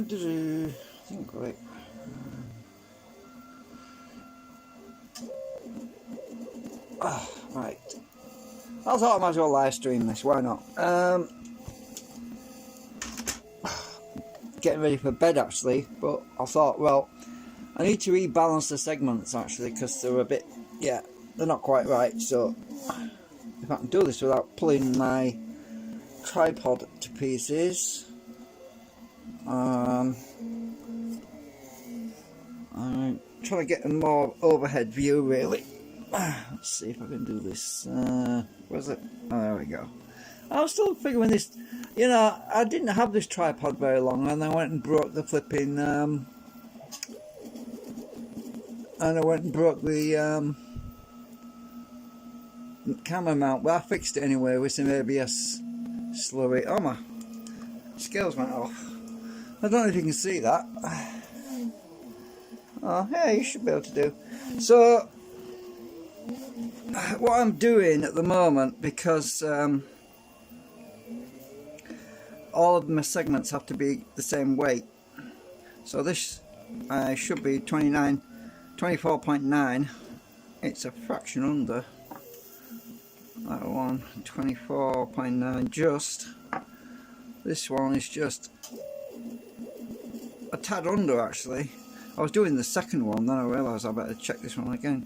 think right. Right. I thought I might as well live stream this. Why not? Getting ready for bed actually, but I thought, well, I need to rebalance the segments actually because they're a bit, yeah, they're not quite right. So if I can do this without pulling my tripod to pieces, I'm trying to get a more overhead view really. Let's see if I can do this. Where's it? Oh, there we go. I'm still figuring this. You know, I didn't have this tripod very long, and I went and broke the flipping. Camera mount. Well, I fixed it anyway with some ABS slurry. Oh, my scales went off. I don't know if you can see that. Oh, yeah, you should be able to do. So, what I'm doing at the moment, because all of my segments have to be the same weight, so this should be 24.9. It's a fraction under that one. 24.9. just this one is just a tad under actually. I was doing the second one, then I realised I better check this one again.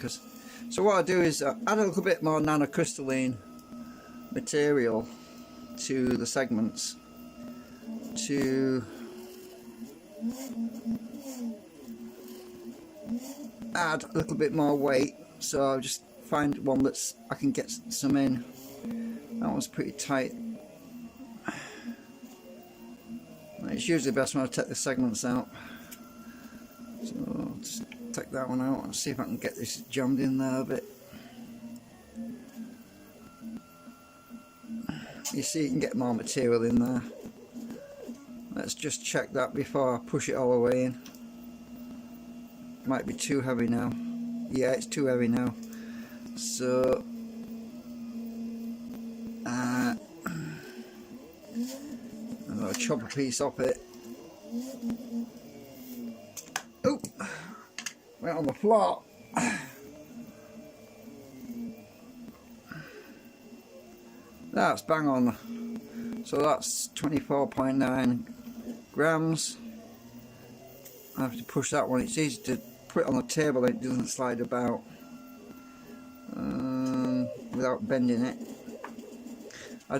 So what I do is add a little bit more nanocrystalline material to the segments to add a little bit more weight. So I'll just find one that's I can get some in. That one's pretty tight. It's usually best when I take the segments out. So I'll just take that one out and see if I can get this jammed in there a bit. You see, you can get more material in there. Let's just check that before I push it all the way in. Might be too heavy now. Yeah, it's too heavy now. So I'm going to chop a piece off it. Oh, went on the floor. That's bang on. So that's 24.9 grams. I have to push that one. It's easy to put it on the table and it doesn't slide about without bending it. I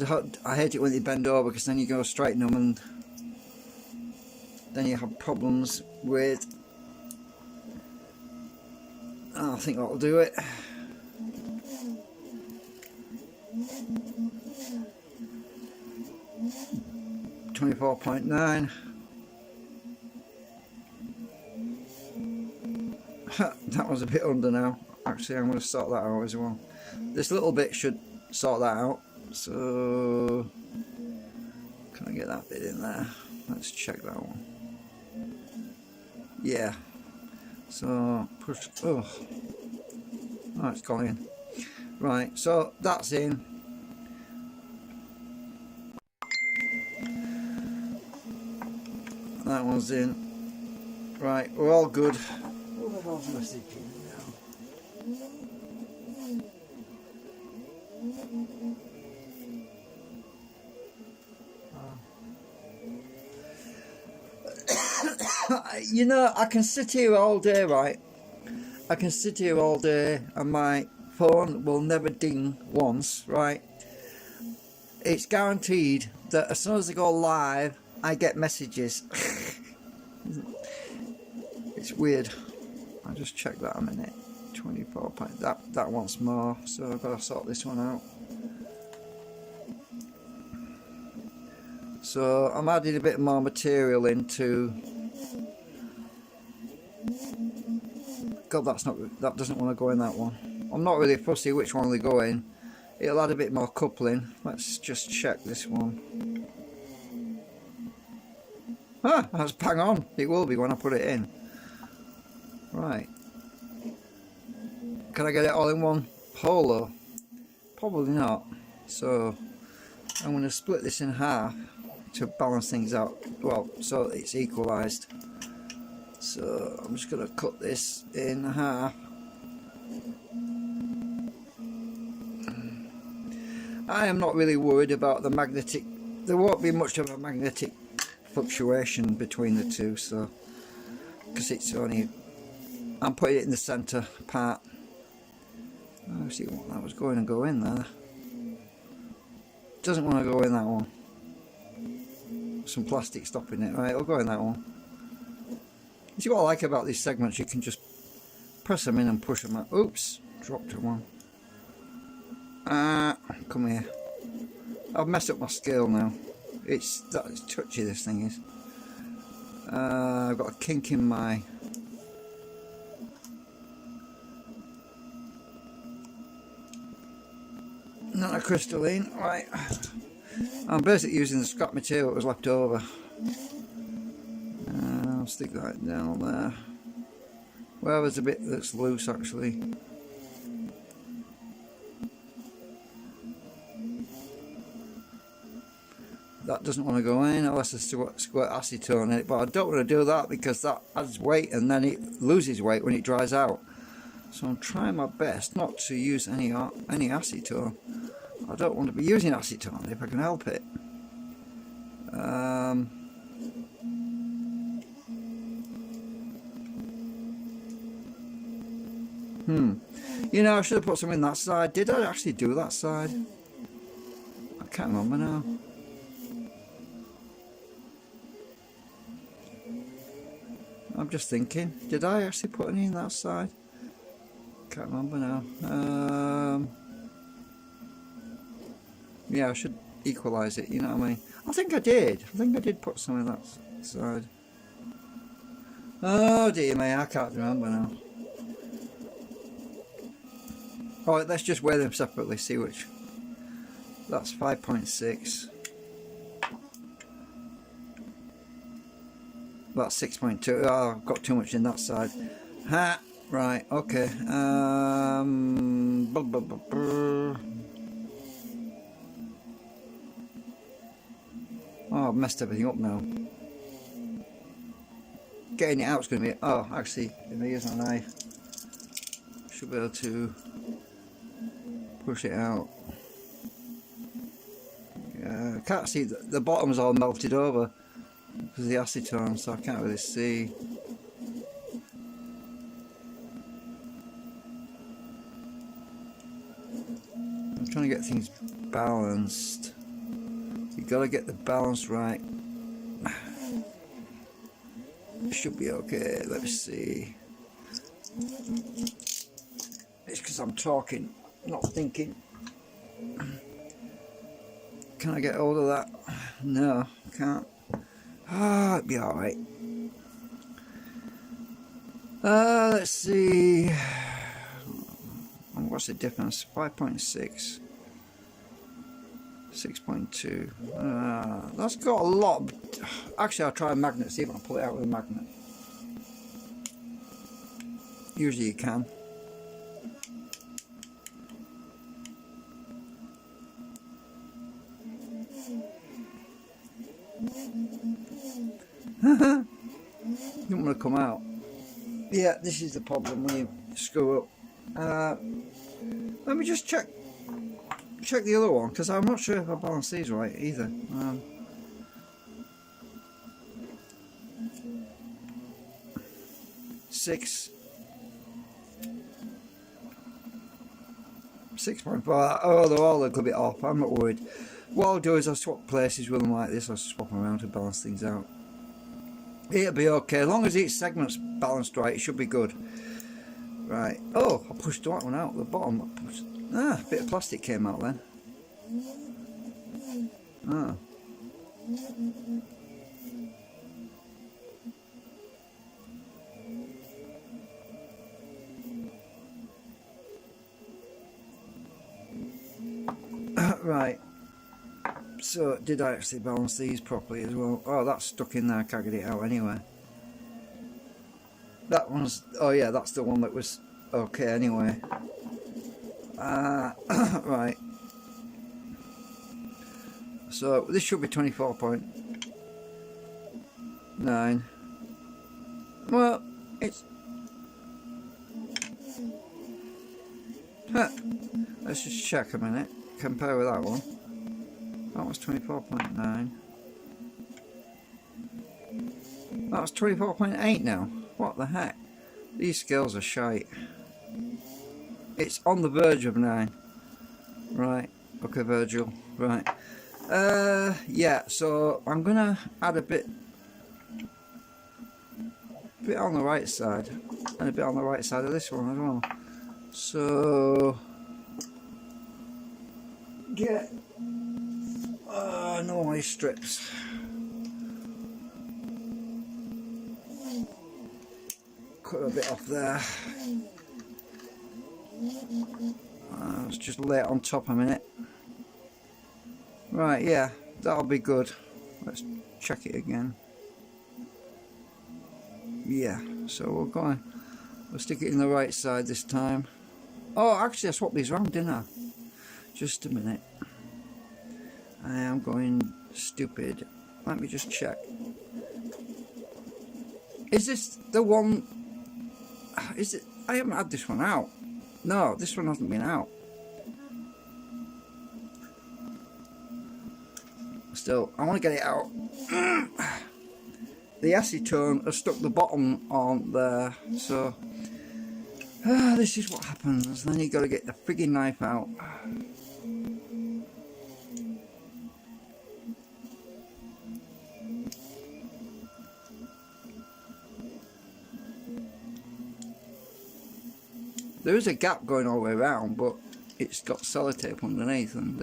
hate it when they bend over because then you go straighten them and then you have problems with. I think that'll do it. .9. That was a bit under now. Actually, I'm going to sort that out as well. This little bit should sort that out. So, can I get that bit in there? Let's check that one. Yeah. So, push. Oh, it's gone in. Right, so that's in. That one's in. Right, we're all good. What the hell's my thinking now? You know, I can sit here all day, right? I can sit here all day and my phone will never ding once, right? It's guaranteed that as soon as I go live, I get messages. It's weird. I'll just check that a minute. 24 point. That wants more, so I've got to sort this one out. So I'm adding a bit more material into. God, that doesn't want to go in that one. I'm not really fussy which one they go in. It'll add a bit more coupling. Let's just check this one. Ah, that's bang on. It will be when I put it in. Right. Can I get it all in one hole though? Probably not. So I'm going to split this in half. to balance things out, well, so it's equalised. So I'm just going to cut this in half. I am not really worried about the magnetic, there won't be much of a magnetic fluctuation between the two, so, because it's only, I'm putting it in the centre part. Oh, see what that was going to go in there. Doesn't want to go in that one. Some plastic stopping it. Right, it'll go in that one. You see what I like about these segments? You can just press them in and push them out. Oops, dropped one. Come here. I've messed up my scale now. It's touchy, this thing is. I've got a kink in my... Not a crystalline, right. I'm basically using the scrap material that was left over. I'll stick that down there. Well, there's a bit that's loose actually. That doesn't want to go in unless there's squirt acetone in it, but I don't want to do that because that adds weight and then it loses weight when it dries out. So I'm trying my best not to use any acetone. I don't want to be using acetone if I can help it. You know, I should have put some in that side. Did I actually do that side? I can't remember now. I'm just thinking, did I actually put any in that side? Can't remember now. Yeah, I should equalise it, you know what I mean? I think I did. I think I did put some in that side. Oh dear me, I can't remember now. Alright, let's just weigh them separately, see which. That's 5.6. That's 6.2. Oh, I've got too much in that side. Ha! Right, okay. Oh, I've messed everything up now. Getting it out is going to be... Oh, actually, if I use my knife, I should be able to push it out. Yeah, I can't see, the bottom's all melted over because of the acetone, so I can't really see. I'm trying to get things balanced. You gotta get the balance right. Should be okay. Let me see. It's because I'm talking, not thinking. Can I get hold of that? No, can't. Ah, it'll be alright. Let's see. What's the difference? 5.6. 6.2. That's got a lot. Actually, I'll try a magnet, see if I can pull it out with a magnet. Usually you can. Don't want to come out. Yeah, this is the problem when you screw up. Let me just check the other one, because I'm not sure if I balance these right either. 6.4. Oh, they're all a little bit off. I'm not worried. What I'll do is I'll swap places with them like this. I'll swap them around to balance things out. It'll be okay. As long as each segment's balanced right, it should be good. Right. Oh, I pushed that one out. The bottom. A bit of plastic came out then. Ah. Right. So, did I actually balance these properly as well? Oh, that's stuck in there. I can't get it out anyway. That one's... Oh yeah, that's the one that was okay anyway. Right. So, this should be 24 point... 9. Well, it's... Huh. Let's just check a minute. Compare with that one. That was 24.9. That was 24.8 now. What the heck? These scales are shite. It's on the verge of 9. Right. Okay, Virgil. Right. Yeah, so I'm gonna add a bit on the right side. And a bit on the right side of this one as well. So... get... noise strips. Cut a bit off there. Let's just lay it on top a minute. Right, yeah, that'll be good. Let's check it again. Yeah, so we'll stick it in the right side this time. Oh, actually I swapped these around, didn't I? Just a minute. I am going stupid. Let me just check. Is this the one? Is it? I haven't had this one out. No, this one hasn't been out. Still, I want to get it out. The acetone has stuck the bottom on there, so this is what happens. Then you got to get the frigging knife out. There is a gap going all the way around, but it's got sellotape underneath, and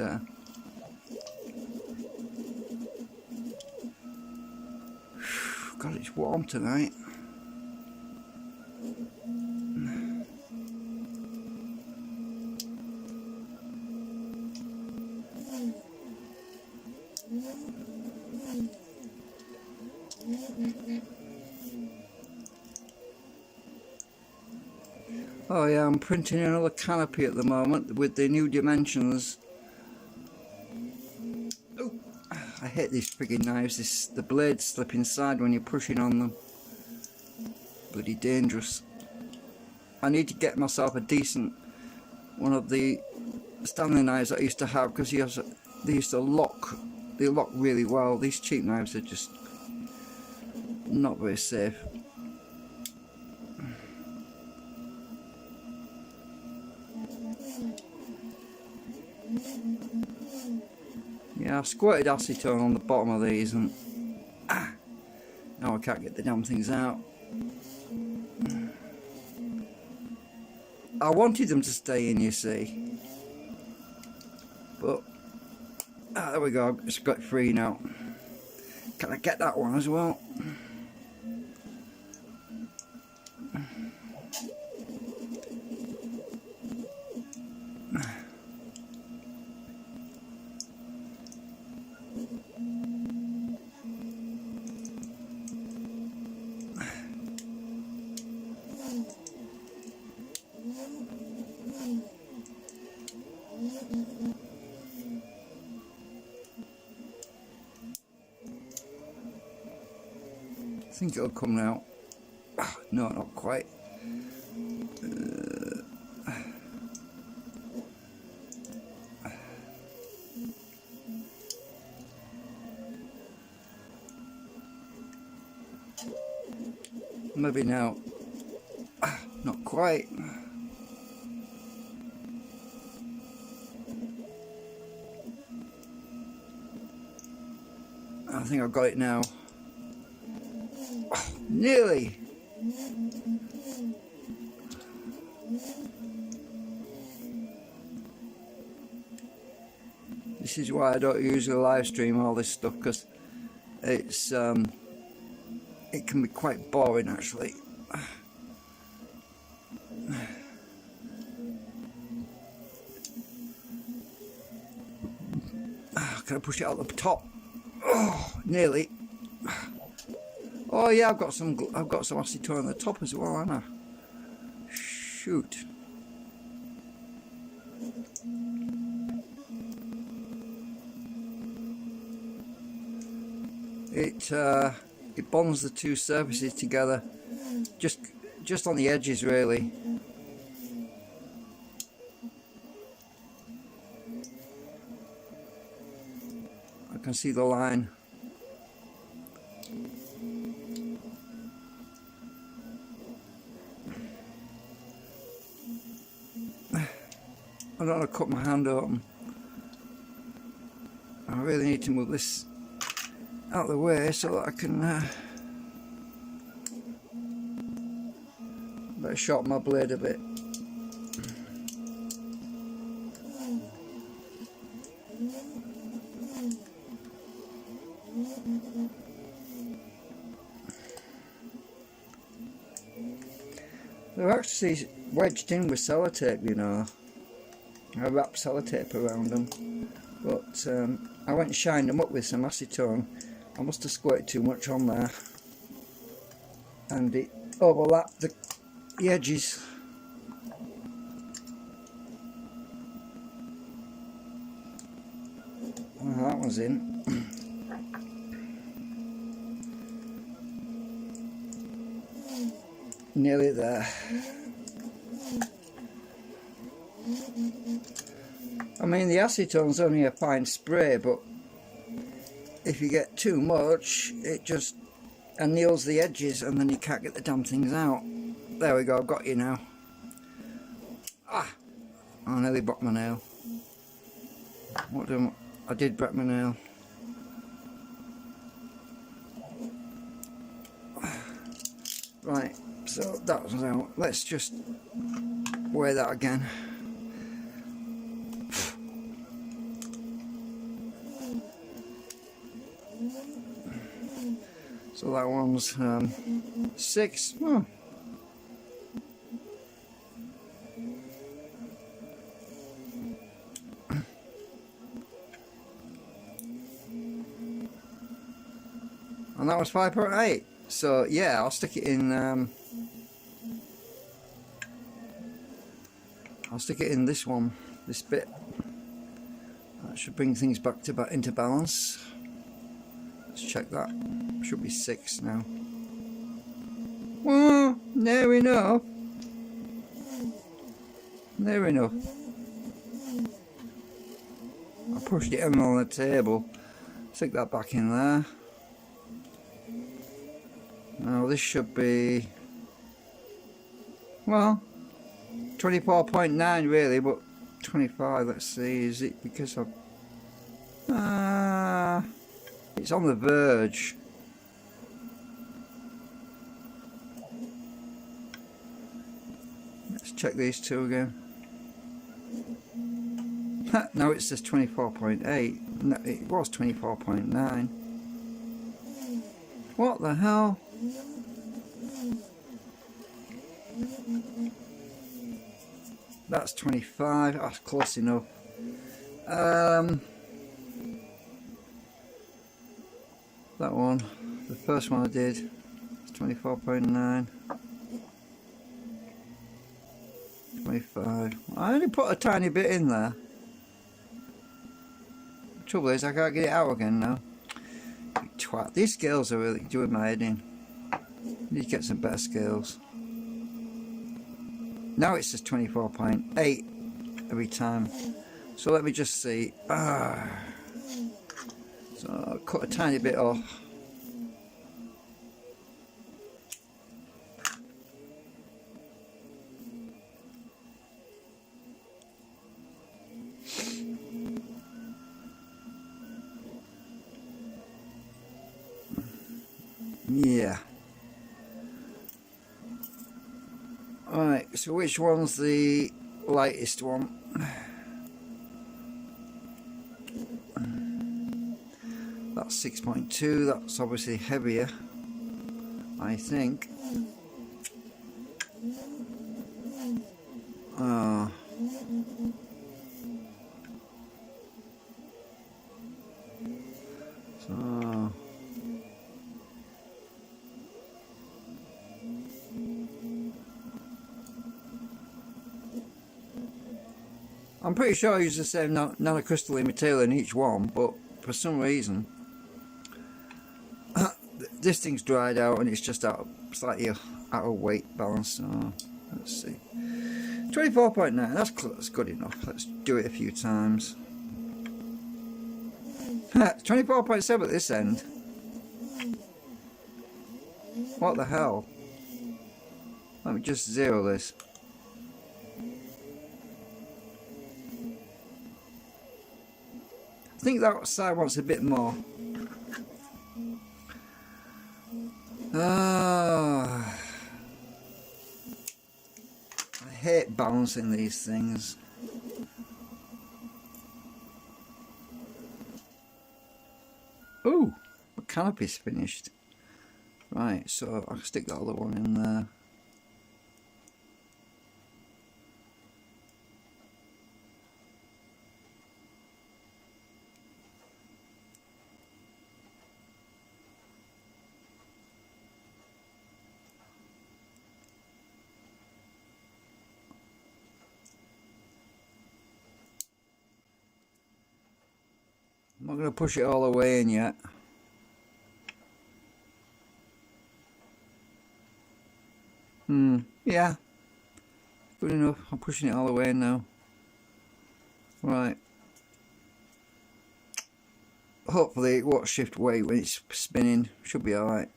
God, it's warm tonight. Oh yeah, I'm printing another canopy at the moment with the new dimensions. Oh, I hate these frigging knives. The blades slip inside when you're pushing on them. Bloody dangerous. I need to get myself a decent one of the Stanley knives that I used to have, because they used to lock. They lock really well. These cheap knives are just not very safe. Yeah, I've squirted acetone on the bottom of these, and now I can't get the damn things out. I wanted them to stay in, you see, but there we go. It's got free now. Can I get that one as well? I think it'll come now. No, not quite. Maybe now. Not quite. I think I've got it now. Nearly. This is why I don't usually live stream all this stuff, because it's it can be quite boring actually. Can I push it out the top? Oh, nearly. Oh yeah, I've got some acetone on the top as well, haven't I? Shoot. it bonds the two surfaces together, just on the edges really. I can see the line. I don't want to cut my hand open. I really need to move this out of the way so that I can better sharpen my blade a bit. They're actually wedged in with sellotape, you know. I wrapped sellotape around them, but I went and shined them up with some acetone. I must have squirted too much on there, and it overlapped the edges. Well, that was in. Nearly there. I mean, the acetone's only a fine spray, but if you get too much, it just anneals the edges and then you can't get the damn things out. There we go, I've got you now. Ah! I nearly broke my nail. I did break my nail. Right, so that was out. Let's just weigh that again. So that one's 6. Oh. And that was 5.8. So yeah, I'll stick it in. I'll stick it in this one, this bit. That should bring things back into balance. Let's check that. Should be 6 now. Well, near enough. Near enough. I pushed it in on the table. Stick that back in there. Now this should be, well, 24.9 really, but 25. Let's see, is it because of it's on the verge. Let's check these two again. No, it says 24.8. No, it was 24.9. What the hell? That's 25. That's close enough. That one, the first one I did, is 24.9. 25. I only put a tiny bit in there. The trouble is I can't get it out again now. You twat. These scales are really doing my head in. Need to get some better scales. Now it says 24.8 every time. So let me just see. So I'll cut a tiny bit off. Yeah. Alright, so which one's the lightest one? That's 6.2, that's obviously heavier, I think. So I'm pretty sure I use the same nanocrystalline material in each one, but for some reason this thing's dried out and it's just slightly out of weight balance. So let's see, 24.9. That's good enough. Let's do it a few times. 24.7 at this end. What the hell? Let me just zero this. I think that side wants a bit more. I hate balancing these things. Ooh, the canopy's finished. Right, so I'll stick the other one in there. I'm not going to push it all the way in yet. Yeah. Good enough. I'm pushing it all the way in now. Right. Hopefully it won't shift weight when it's spinning. Should be alright.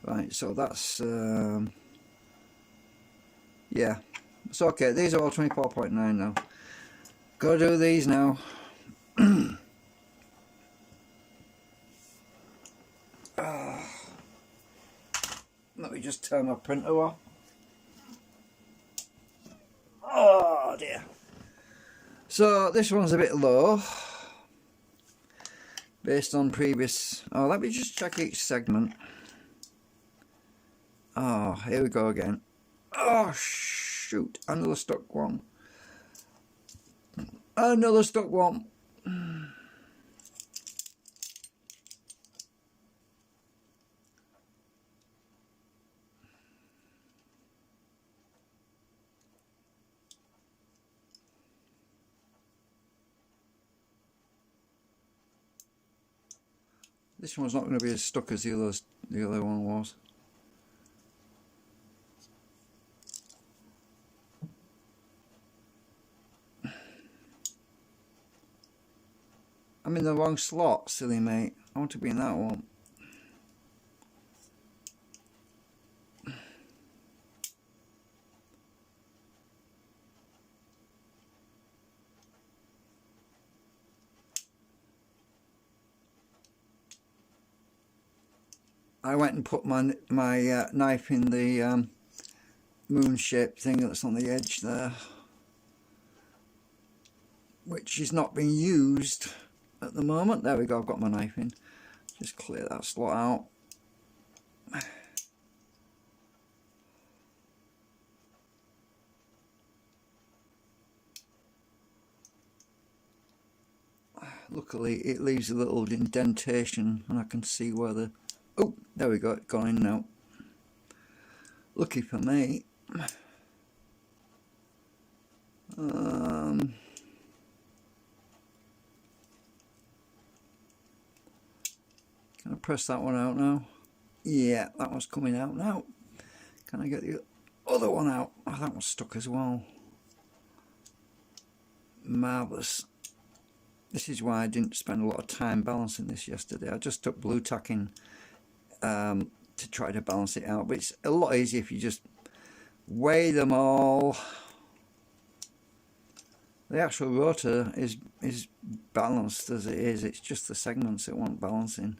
Right, so that's... yeah. It's okay. These are all 24.9 now. Gotta do these now. Let me just turn my printer off. Oh dear. So this one's a bit low based on previous. Oh, let me just check each segment. Oh, here we go again. Oh shoot, another stuck one. Another stuck one. This one's not going to be as stuck as the other one was. I'm in the wrong slot, silly mate. I want to be in that one. I went and put my knife in the moon-shaped thing that's on the edge there, which is not being used at the moment. There we go, I've got my knife in. Just clear that slot out. Luckily it leaves a little indentation and I can see where the... Oh, there we go, it's gone in now. Lucky for me. Can I press that one out now? Yeah, that one's coming out now. Can I get the other one out? Oh, that one's stuck as well. Marvellous. This is why I didn't spend a lot of time balancing this yesterday. I just took blue tacking to try to balance it out, but it's a lot easier if you just weigh them all. The actual rotor is balanced as it is. It's just the segments that want balancing.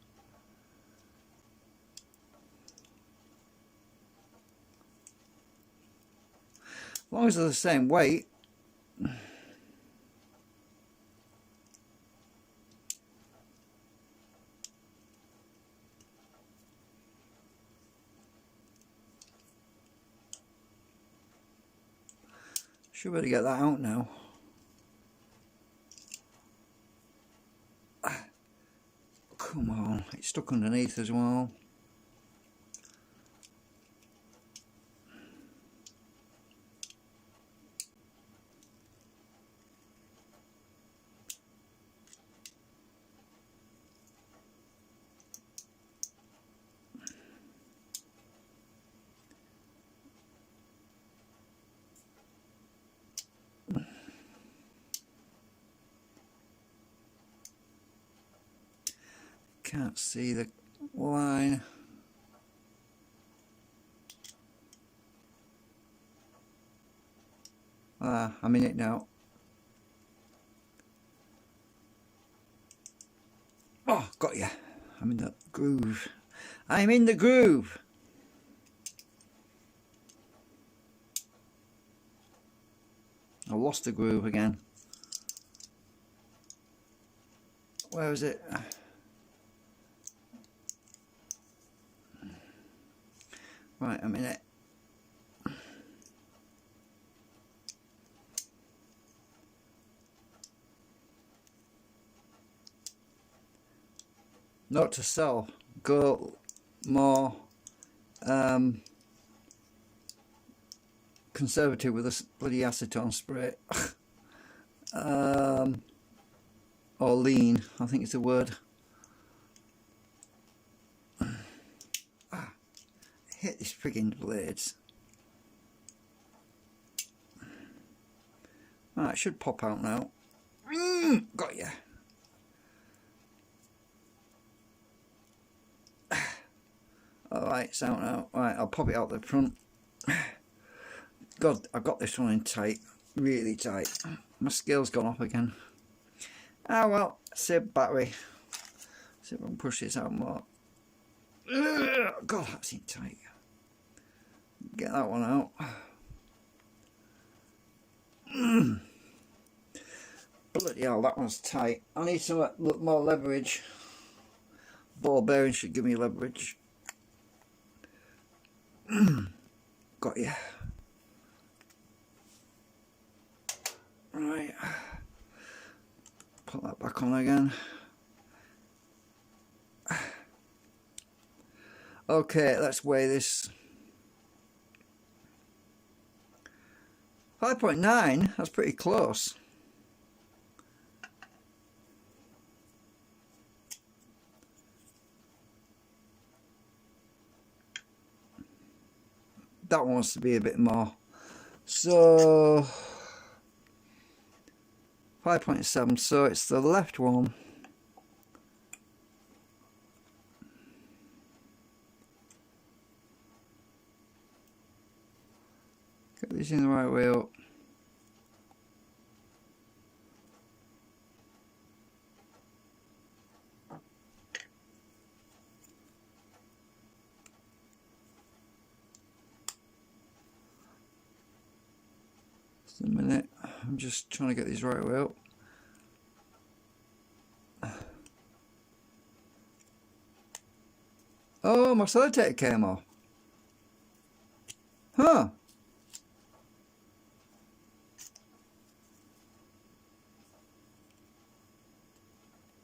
As long as they're the same weight. Should be able to get that out now. Come on, it's stuck underneath as well. can't see the line. Ah, I'm in it now. Oh, got you. I'm in the groove. I'm in the groove. I lost the groove again. Where is it? Right, I'm in it. Note to self, go more conservative with this bloody acetone spray. Or lean, I think it's the word. Hit these frigging blades. It should pop out now. Got ya. Alright, it's out now. Right, I'll pop it out the front. God, I've got this one in tight. Really tight. My scale's gone off again. Ah well, save battery. See if I can push this out more. God, that's in tight. Get that one out. Bloody hell, that one's tight. I need some more leverage. Ball bearing should give me leverage. Got you. Right. Put that back on again. Okay, let's weigh this. 5.9, that's pretty close. That one wants to be a bit more. So 5.7, so it's the left one. Get this in the right way up. Just a minute, I'm just trying to get these right way up. Oh, my sellotape came off. Huh.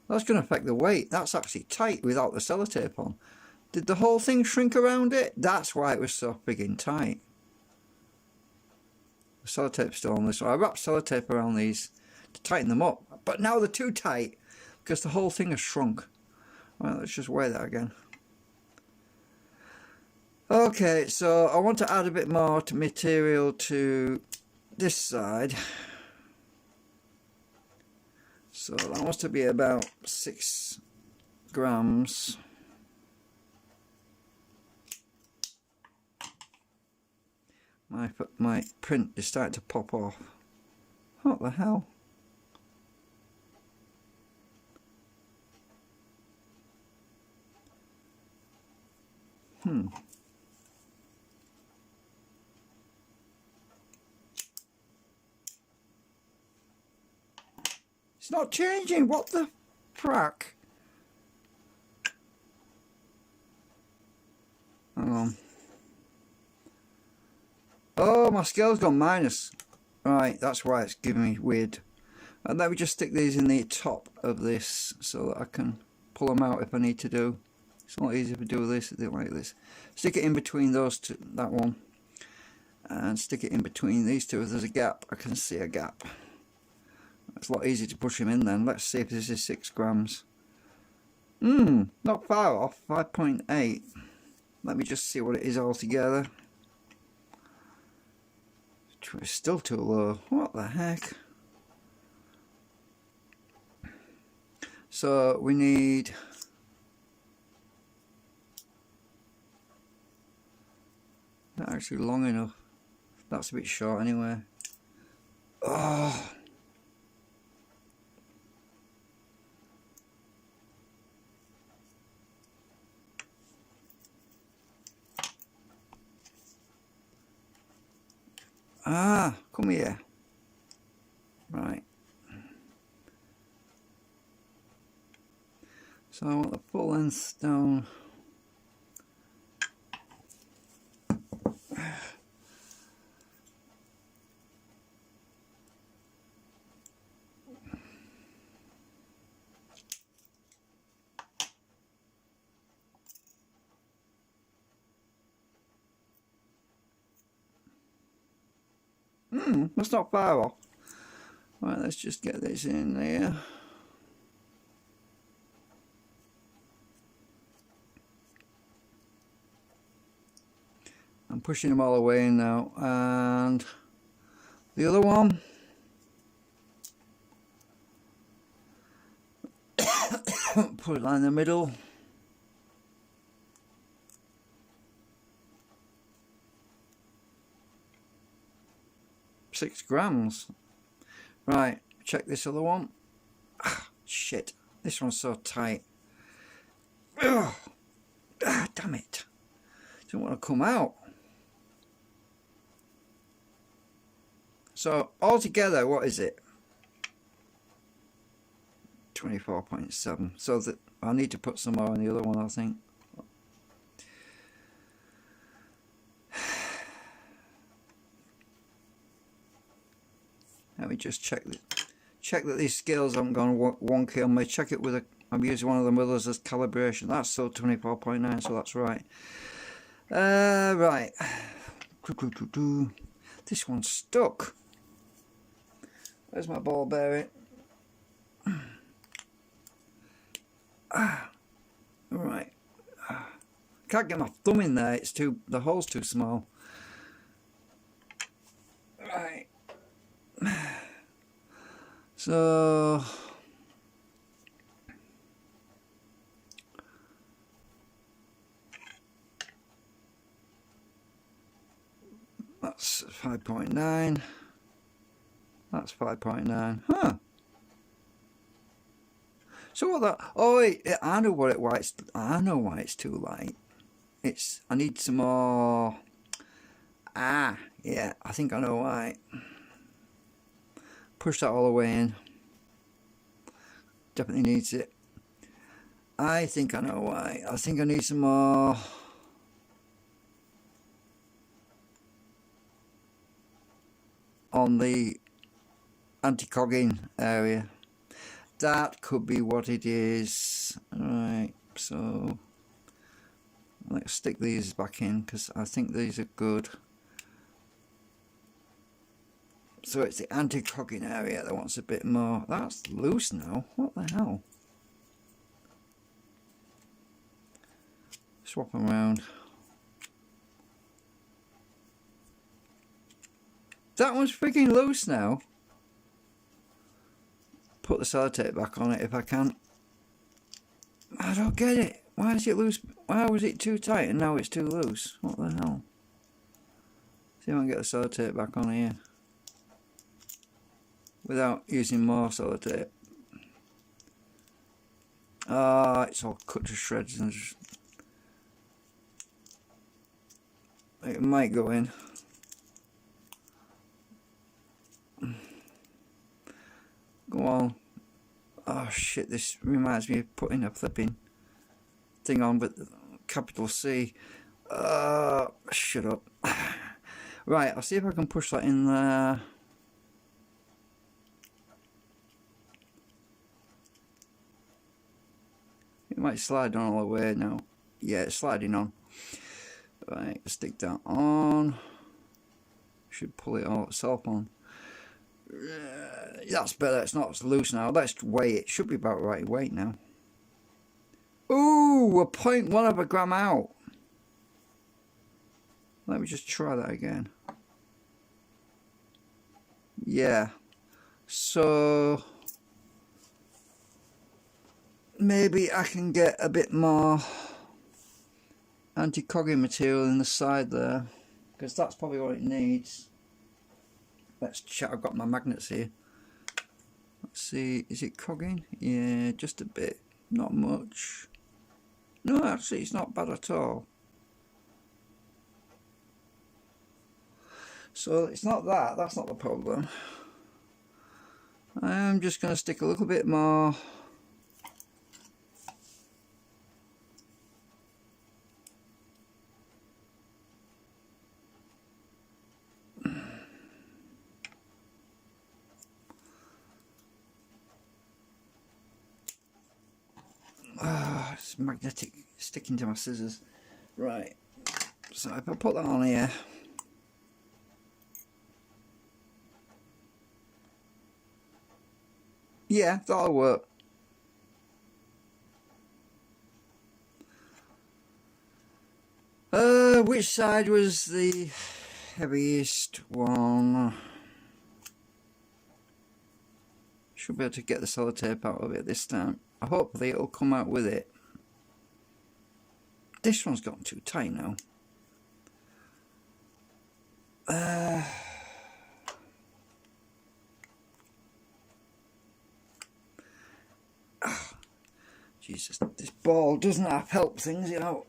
That's going to affect the weight. That's actually tight without the sellotape on. Did the whole thing shrink around it? That's why it was so friggin' tight. The sellotape's still on this one. I wrapped sellotape around these to tighten them up. But now they're too tight because the whole thing has shrunk. Right, let's just weigh that again. Okay, so I want to add a bit more material to this side. So that wants to be about 6 grams. My print is starting to pop off. What the hell? It's not changing. What the frack? Hang on. Oh, my scale's gone minus. Right, that's why it's giving me weird. And let me just stick these in the top of this so that I can pull them out if I need to do. It's a lot easier to do this, like this. Stick it in between those two, that one. And stick it in between these two. If there's a gap, I can see a gap. It's a lot easier to push him in then. Let's see if this is 6 grams. Not far off, 5.8. Let me just see what it is altogether. It's still too low. What the heck? So we need actually long enough. That's a bit short anyway. Oh. Ah, come here. Right. So I want the full length down. That's not far off. Right, let's just get this in there. I'm pushing them all away now, and the other one. Put it in the middle. £6. Right, check this other one. Ah, shit, this one's so tight. Ugh. Ah, damn it. Don't want to come out. So altogether, what is it? 24.7. So that I need to put some more on the other one, I think. Let me just check that these scales haven't gone wonky on me. Check it with a. I'm using one of the others as calibration. That's still 24.9, so that's right. Right. This one's stuck. Where's my ball bearing? Right. Can't get my thumb in there. It's too. The hole's too small. Right. So that's 5.9. That's 5.9. Huh. So what that? Oh, I know what it. Why it's. I know why it's too light. It's. I need some more. Ah, yeah. I think I know why. Push that all the way in. Definitely needs it. I think I know why. I think I need some more. On the anti-cogging area. That could be what it is. Right, so let's stick these back in because I think these are good. So it's the anti-cogging area that wants a bit more. That's loose now. What the hell? Swap them around. That one's freaking loose now. Put the sellotape back on it if I can. I don't get it. Why is it loose? Why was it too tight and now it's too loose? What the hell? See if I can get the sellotape back on here without using more sellotape. Ah, it's all cut to shreds and just, it might go in. Go on. Oh shit, this reminds me of putting a flipping thing on, but capital C. Shut up. Right, I'll see if I can push that in there. It might slide on all the way now. Yeah, it's sliding on. Right, stick that on. Should pull it all itself on. That's better. It's not loose now. Let's weigh it. Should be about right weight now. Ooh, a 0.1 of a gram out. Let me just try that again. Yeah. So maybe I can get a bit more anti-cogging material in the side there. because that's probably what it needs. Let's check. I've got my magnets here. Let's see, is it cogging? Yeah, just a bit, not much. No, actually it's not bad at all. So it's not that, that's not the problem. I'm just going to stick a little bit more. It's magnetic, sticking to my scissors. Right, so if I put that on here, yeah, that'll work. Which side was the heaviest one? Should be able to get the sellotape out of it this time. Hopefully it'll come out with it. This one's gotten too tight now. Jesus, this ball doesn't help things out.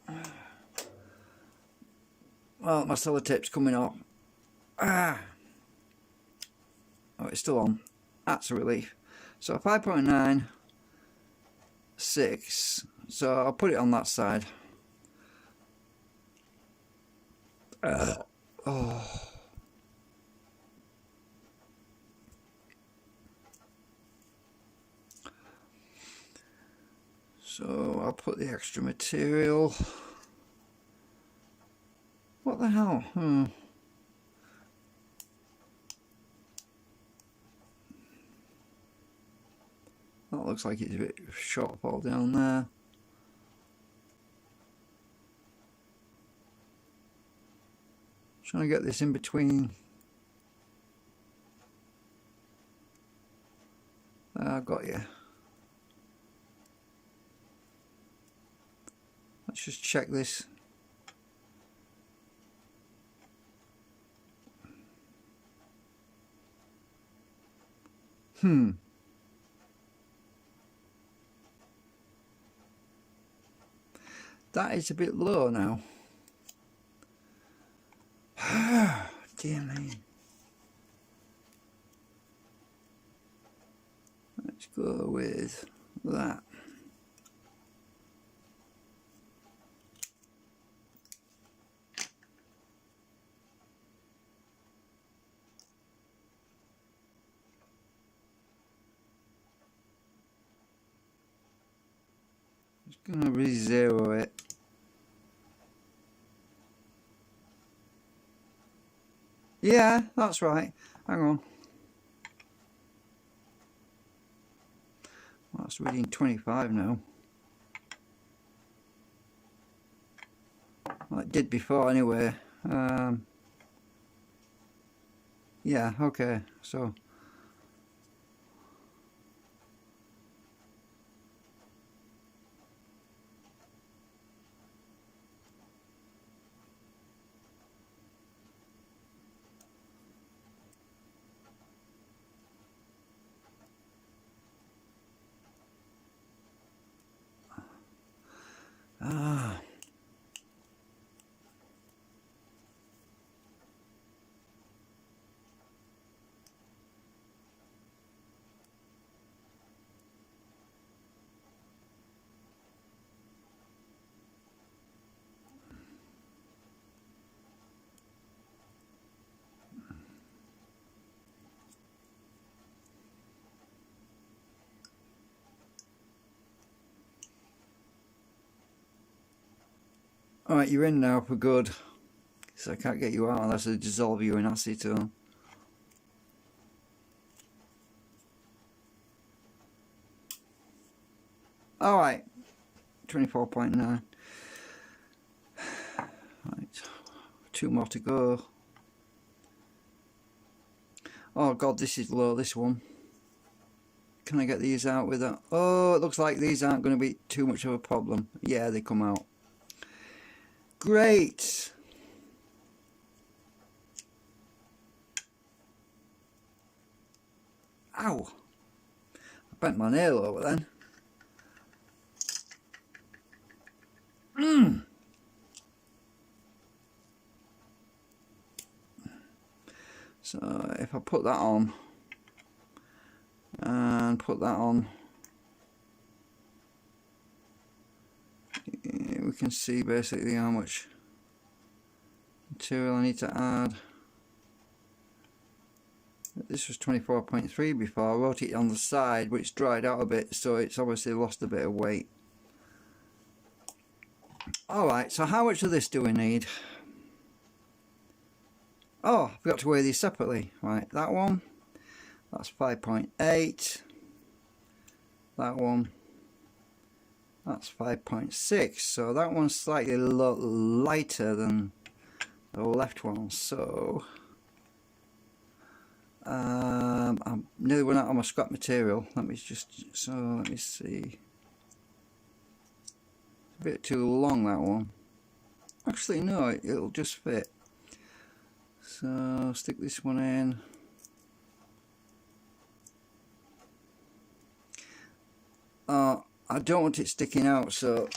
Well, my sellotape's coming off. Oh, it's still on. That's a relief. So 5.9, 6. So I'll put it on that side. Oh. So I'll put the extra material. What the hell? That looks like it's a bit shortfall down there. Trying to get this in between. I've got you. Let's just check this. That is a bit low now. Dear me. Let's go with that. Just gonna re-zero it. Yeah, that's right. Hang on. Well, that's reading 25 now. Well, it did before anyway. Yeah, okay. So alright, you're in now for good. So I can't get you out unless I dissolve you in acetone. Alright, 24.9. Right, 2 more to go. Oh god, this is low, this one. Can I get these out with that? Oh, it looks like these aren't going to be too much of a problem. Yeah, they come out. Great. Ow! I bent my nail over then. So if I put that on and put that on, we can see basically how much material I need to add. This was 24.3 before. I wrote it on the side, but it's dried out a bit, so it's obviously lost a bit of weight. Alright, so how much of this do we need? Oh, I forgot to weigh these separately. Right, that one, that's 5.8. That one, that's 5.6. So that one's slightly lighter than the left one. So I'm nearly run out of my scrap material. Let me see. It's a bit too long, that one. Actually, no, it'll just fit. So stick this one in. I don't want it sticking out, so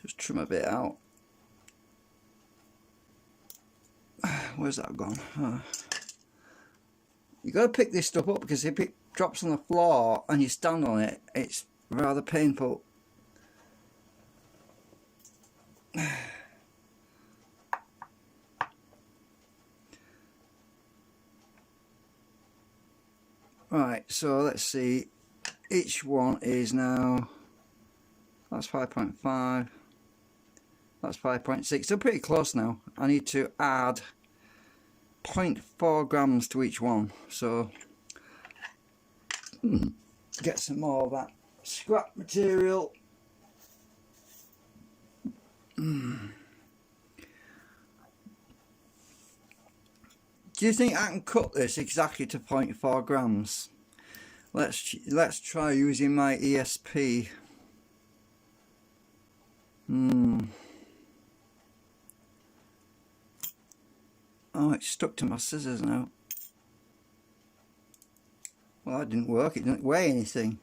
just trim a bit out. Where's that gone? You got to pick this stuff up, because if it drops on the floor and you stand on it, it's rather painful. Right, so let's see. Each one is now, that's 5.5, that's 5.6, so pretty close now. I need to add 0.4 grams to each one, so get some more of that scrap material. Do you think I can cut this exactly to 0.4 grams? Let's try using my ESP. Oh, it's stuck to my scissors now. Well, that didn't work. It didn't weigh anything.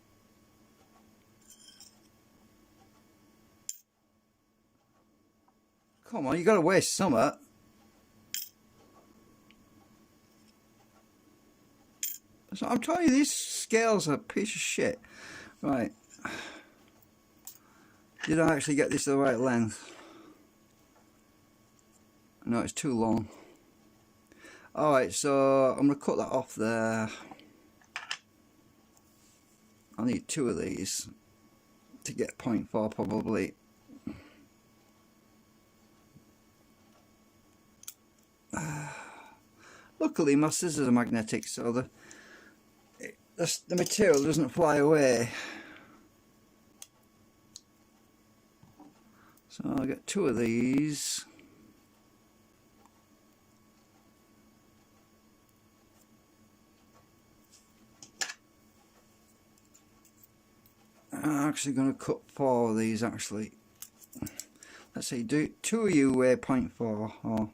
Come on, you got to weigh something. So I'm telling you, these scales are a piece of shit. Right. Did I actually get this to the right length? No, it's too long. Alright, so I'm going to cut that off there. I need 2 of these to get 0.4 probably. Luckily my scissors are magnetic, so the material doesn't fly away. So I'll get 2 of these. I'm actually going to cut 4 of these actually. Let's see, 2 of you weigh 0.4 or...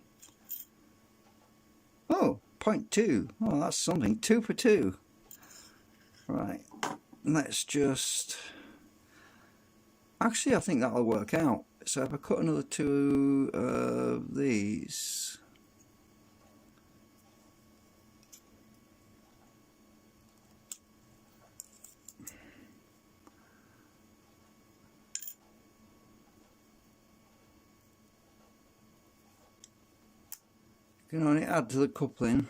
Oh, 0.2. Oh, that's something. 2 for 2. Right, let's just... Actually, I think that'll work out. So if I cut another 2 of these... You can only add to the coupling.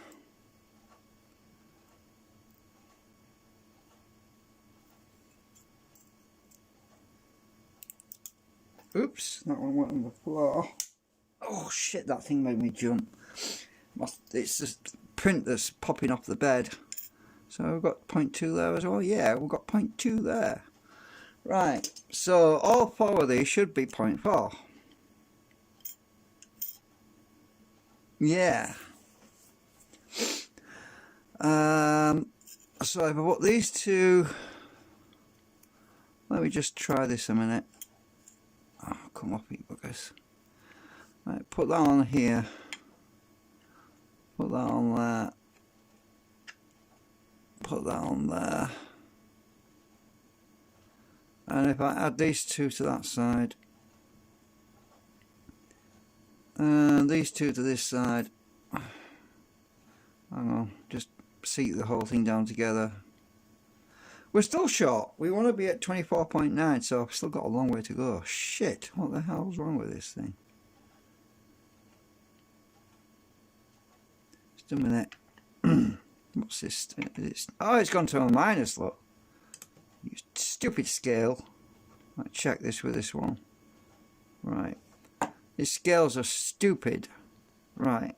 Oops, that one went on the floor. Oh shit, that thing made me jump. It's just print that's popping off the bed. So we've got 0.2 there as well. Yeah, we've got 0.2 there. Right, so all 4 of these should be 0.4. Yeah. So if I put these 2, let me just try this a minute. Oh, come off it, buggers. Right, put that on here. Put that on there. put that on there. And if I add these two to that side, and these two to this side, hang on, just seat the whole thing down together. We're still short. We want to be at 24.9, so I've still got a long way to go. Shit, what the hell's wrong with this thing? Just a minute. What's this? Oh, it's gone to a minus, look. You stupid scale. Let's check this with this one. Right. These scales are stupid. Right.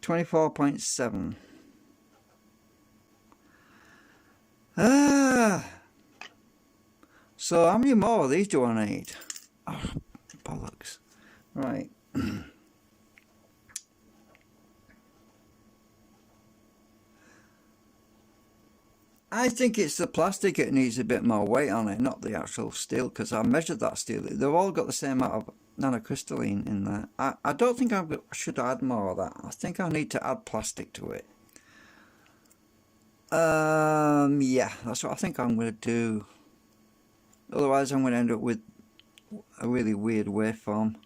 24.7. So how many more of these do I need? Oh, bollocks. Right. I think it's the plastic it needs a bit more weight on it, not the actual steel, because I measured that steel. They've all got the same amount of nanocrystalline in there. I don't think I should add more of that. I think I need to add plastic to it. Yeah, that's what I think I'm going to do. Otherwise I'm going to end up with a really weird waveform.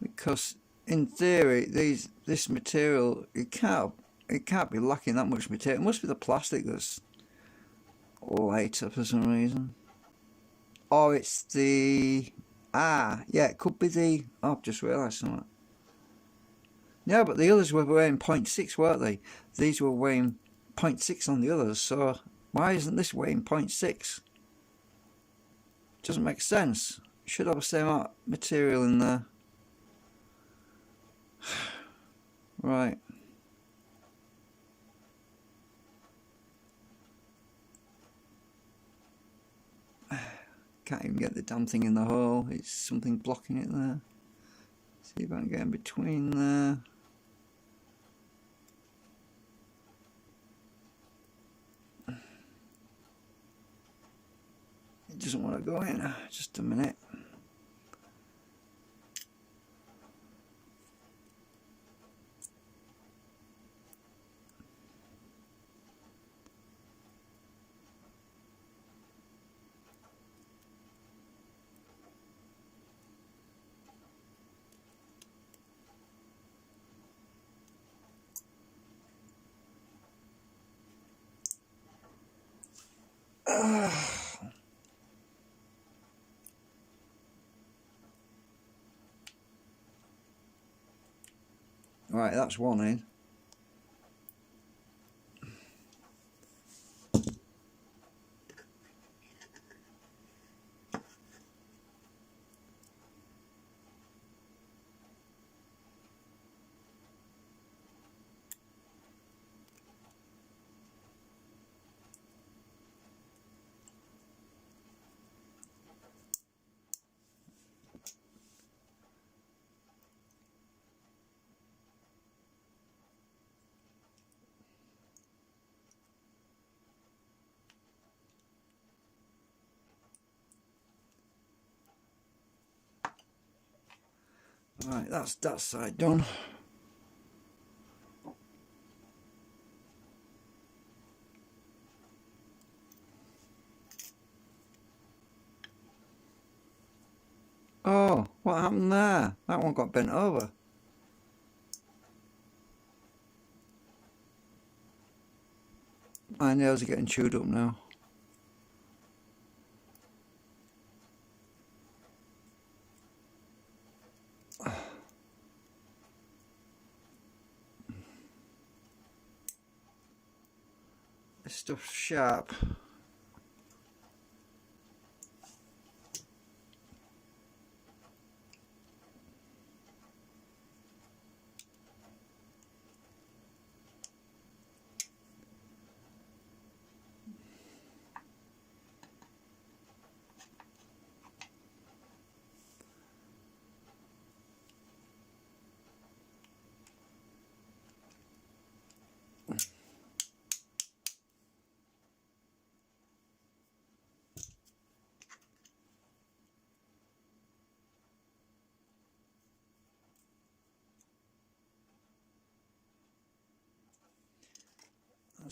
Because in theory this material, it can't be lacking that much material. It must be the plastic that's lighter for some reason. Or it's the yeah, it could be the I've just realised something. Yeah, but the others were weighing 0.6, weren't they? These were weighing 0.6 on the others, so why isn't this weighing 0.6? Doesn't make sense. Should have the same amount of material in there. Right. Can't even get the damn thing in the hole. It's something blocking it there. See if I can get in between there. It doesn't want to go in. Just a minute. Right, that's one in. Right, that's that side done. Oh, what happened there? That one got bent over. My nails are getting chewed up now. This stuff's sharp.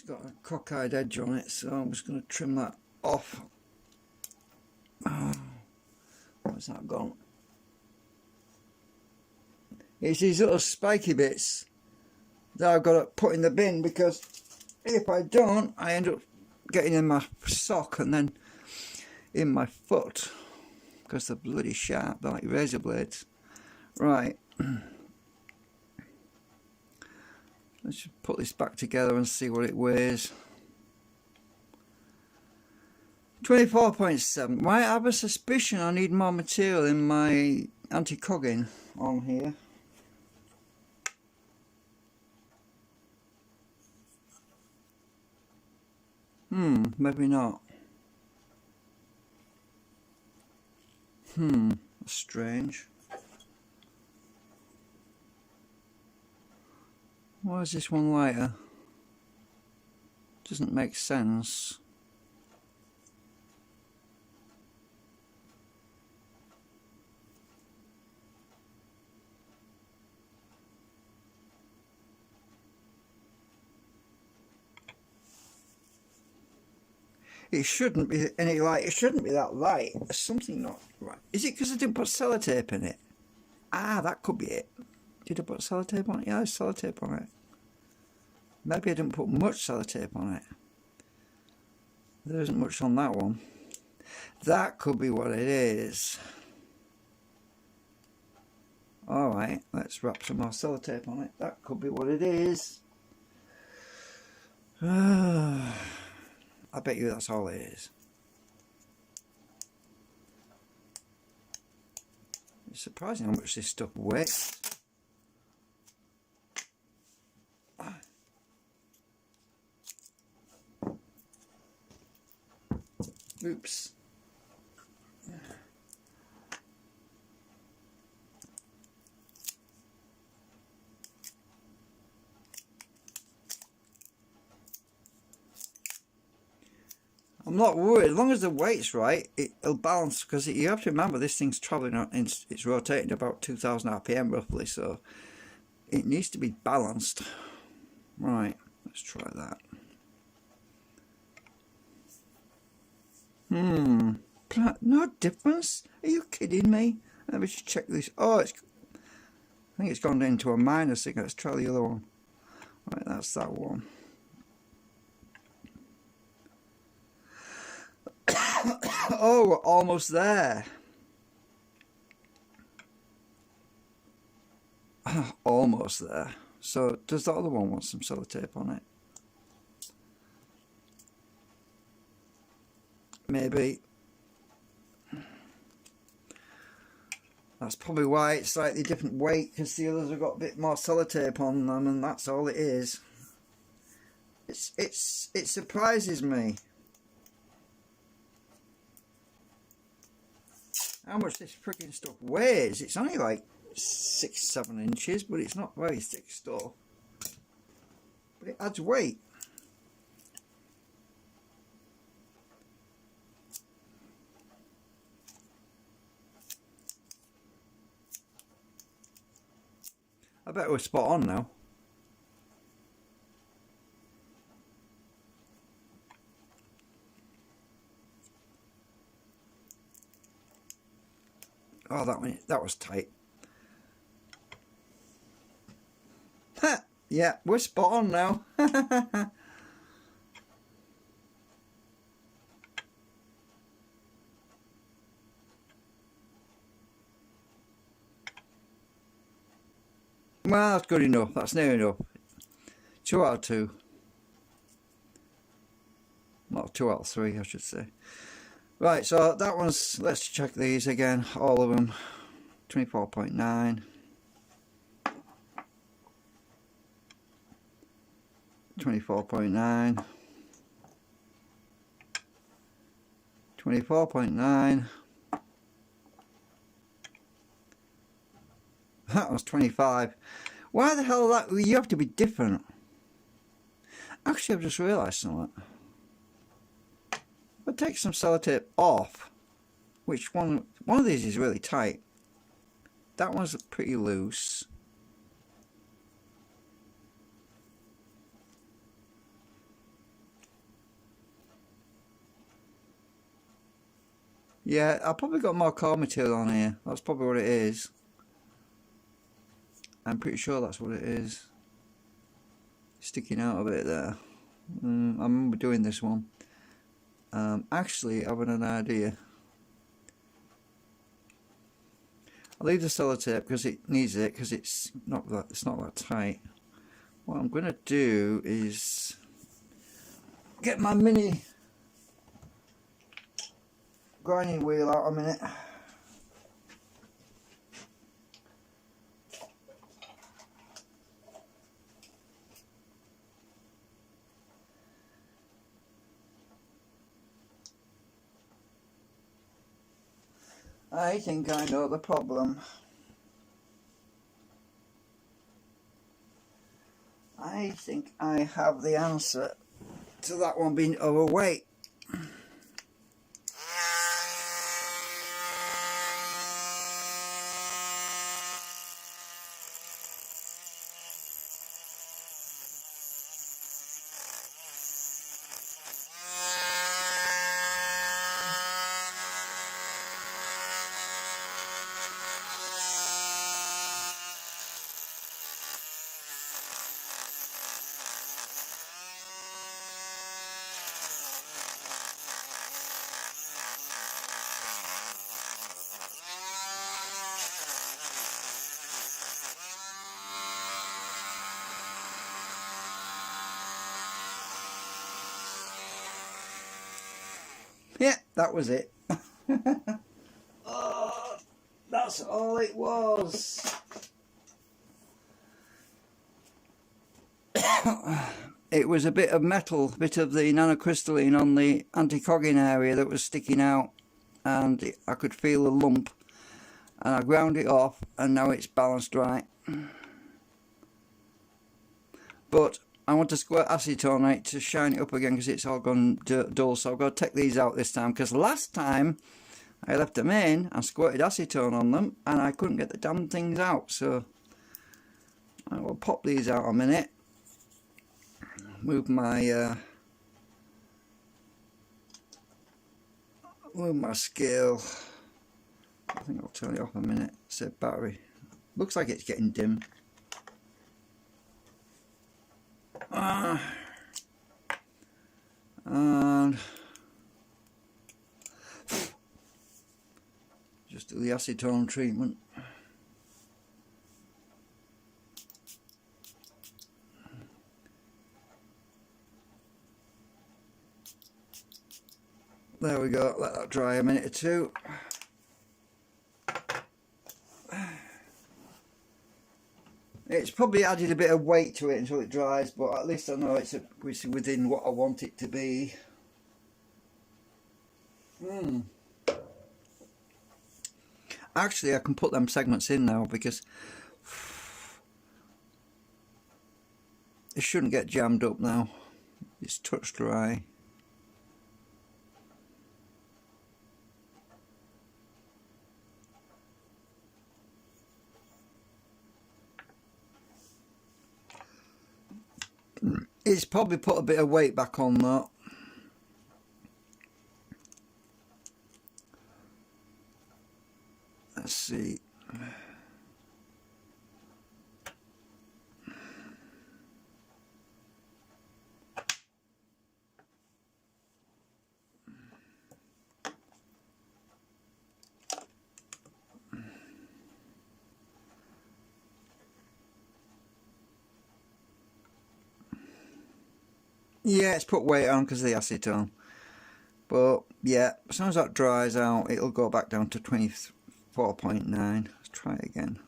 It's got a cockeyed edge on it, so I'm just going to trim that off. Oh, where's that gone? It's these little spiky bits that I've got to put in the bin, because if I don't, I end up getting in my sock and then in my foot, because they're bloody sharp. They're like razor blades. Right. Let's just put this back together and see what it weighs. 24.7. Might have a suspicion I need more material in my anti-cogging on here. Maybe not. That's strange. Why is this one lighter? Doesn't make sense. It shouldn't be any light. It shouldn't be that light. There's something not right. Is it because I didn't put sellotape in it? Ah, that could be it. Did I put sellotape on it? Yeah, there's sellotape on it. Maybe I didn't put much sellotape on it. There isn't much on that one. That could be what it is. Alright, let's wrap some more sellotape on it. That could be what it is. I bet you that's all it is. It's surprising how much this stuff weighs. Oops. I'm not worried. As long as the weight's right, it'll balance, because you have to remember this thing's travelling on, it's rotating about 2000 RPM roughly, so it needs to be balanced. Right, let's try that. No difference? Are you kidding me? Let me just check this. Oh, I think it's gone into a minus thing. Let's try the other one. Right, that's that one. Oh, we're almost there. Almost there. So does the other one want some sellotape on it? Maybe. That's probably why it's slightly different weight, because the others have got a bit more sellotape on them, and that's all it is. It surprises me how much this freaking stuff weighs. It's only like 6-7 inches, but it's not very thick stuff. But it adds weight. I bet we're spot on now. Oh, that was tight. Ha! Yeah, we're spot on now. Well, that's good enough. That's near enough. 2 out of 2. Not 2 out of 3, I should say. Right, so that one's, let's check these again, all of them. 24.9. 24.9. 24.9. That was 25. Why the hell that? You have to be different. Actually, I've just realised something. I'll take some sellotape off. Which one? One of these is really tight. That one's pretty loose. Yeah, I probably got more core material on here. That's probably what it is. I'm pretty sure that's what it is. Sticking out a bit there. I remember doing this one. Actually, having an idea. I'll leave the sellotape because it needs it, because it's not that tight. What I'm going to do is get my mini grinding wheel out a minute. I think I know the problem. I think I have the answer to that one being overweight. Yeah, that was it. Oh, that's all it was. It was a bit of metal, a bit of the nanocrystalline on the anti-cogging area that was sticking out, and I could feel a lump, and I ground it off, and now it's balanced right. But I want to squirt acetone on it to shine it up again because it's all gone dull, so I've got to take these out this time, because last time I left them in and squirted acetone on them and I couldn't get the damn things out. So I will pop these out a minute, move my scale. I think I'll turn it off a minute. Set battery. Looks like it's getting dim. And just do the acetone treatment. There we go, let that dry a minute or two. It's probably added a bit of weight to it until it dries, but at least I know it's within what I want it to be. Actually, I can put them segments in now because it shouldn't get jammed up now. It's touch dry. It's probably put a bit of weight back on that. Let's see. Yeah, it's put weight on because of the acetone. But yeah, as soon as that dries out, it'll go back down to 24.9. Let's try it again.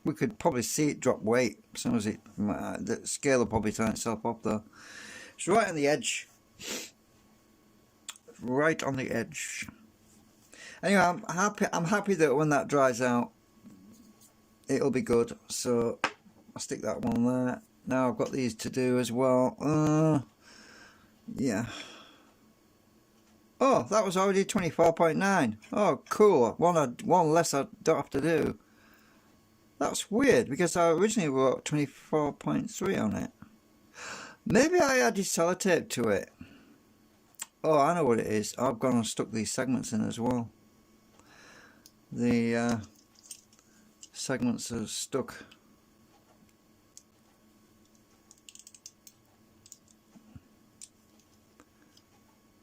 We could probably see it drop weight as soon as it, the scale will probably turn itself off though. It's right on the edge. Right on the edge. Anyway, I'm happy that when that dries out, it'll be good. So I'll stick that one there. Now I've got these to do as well. Yeah. Oh, that was already 24.9. Oh, cool. One less I don't have to do. That's weird because I originally wrote 24.3 on it. Maybe I added sellotape to it. Oh, I know what it is. I've gone and stuck these segments in as well. The segments are stuck.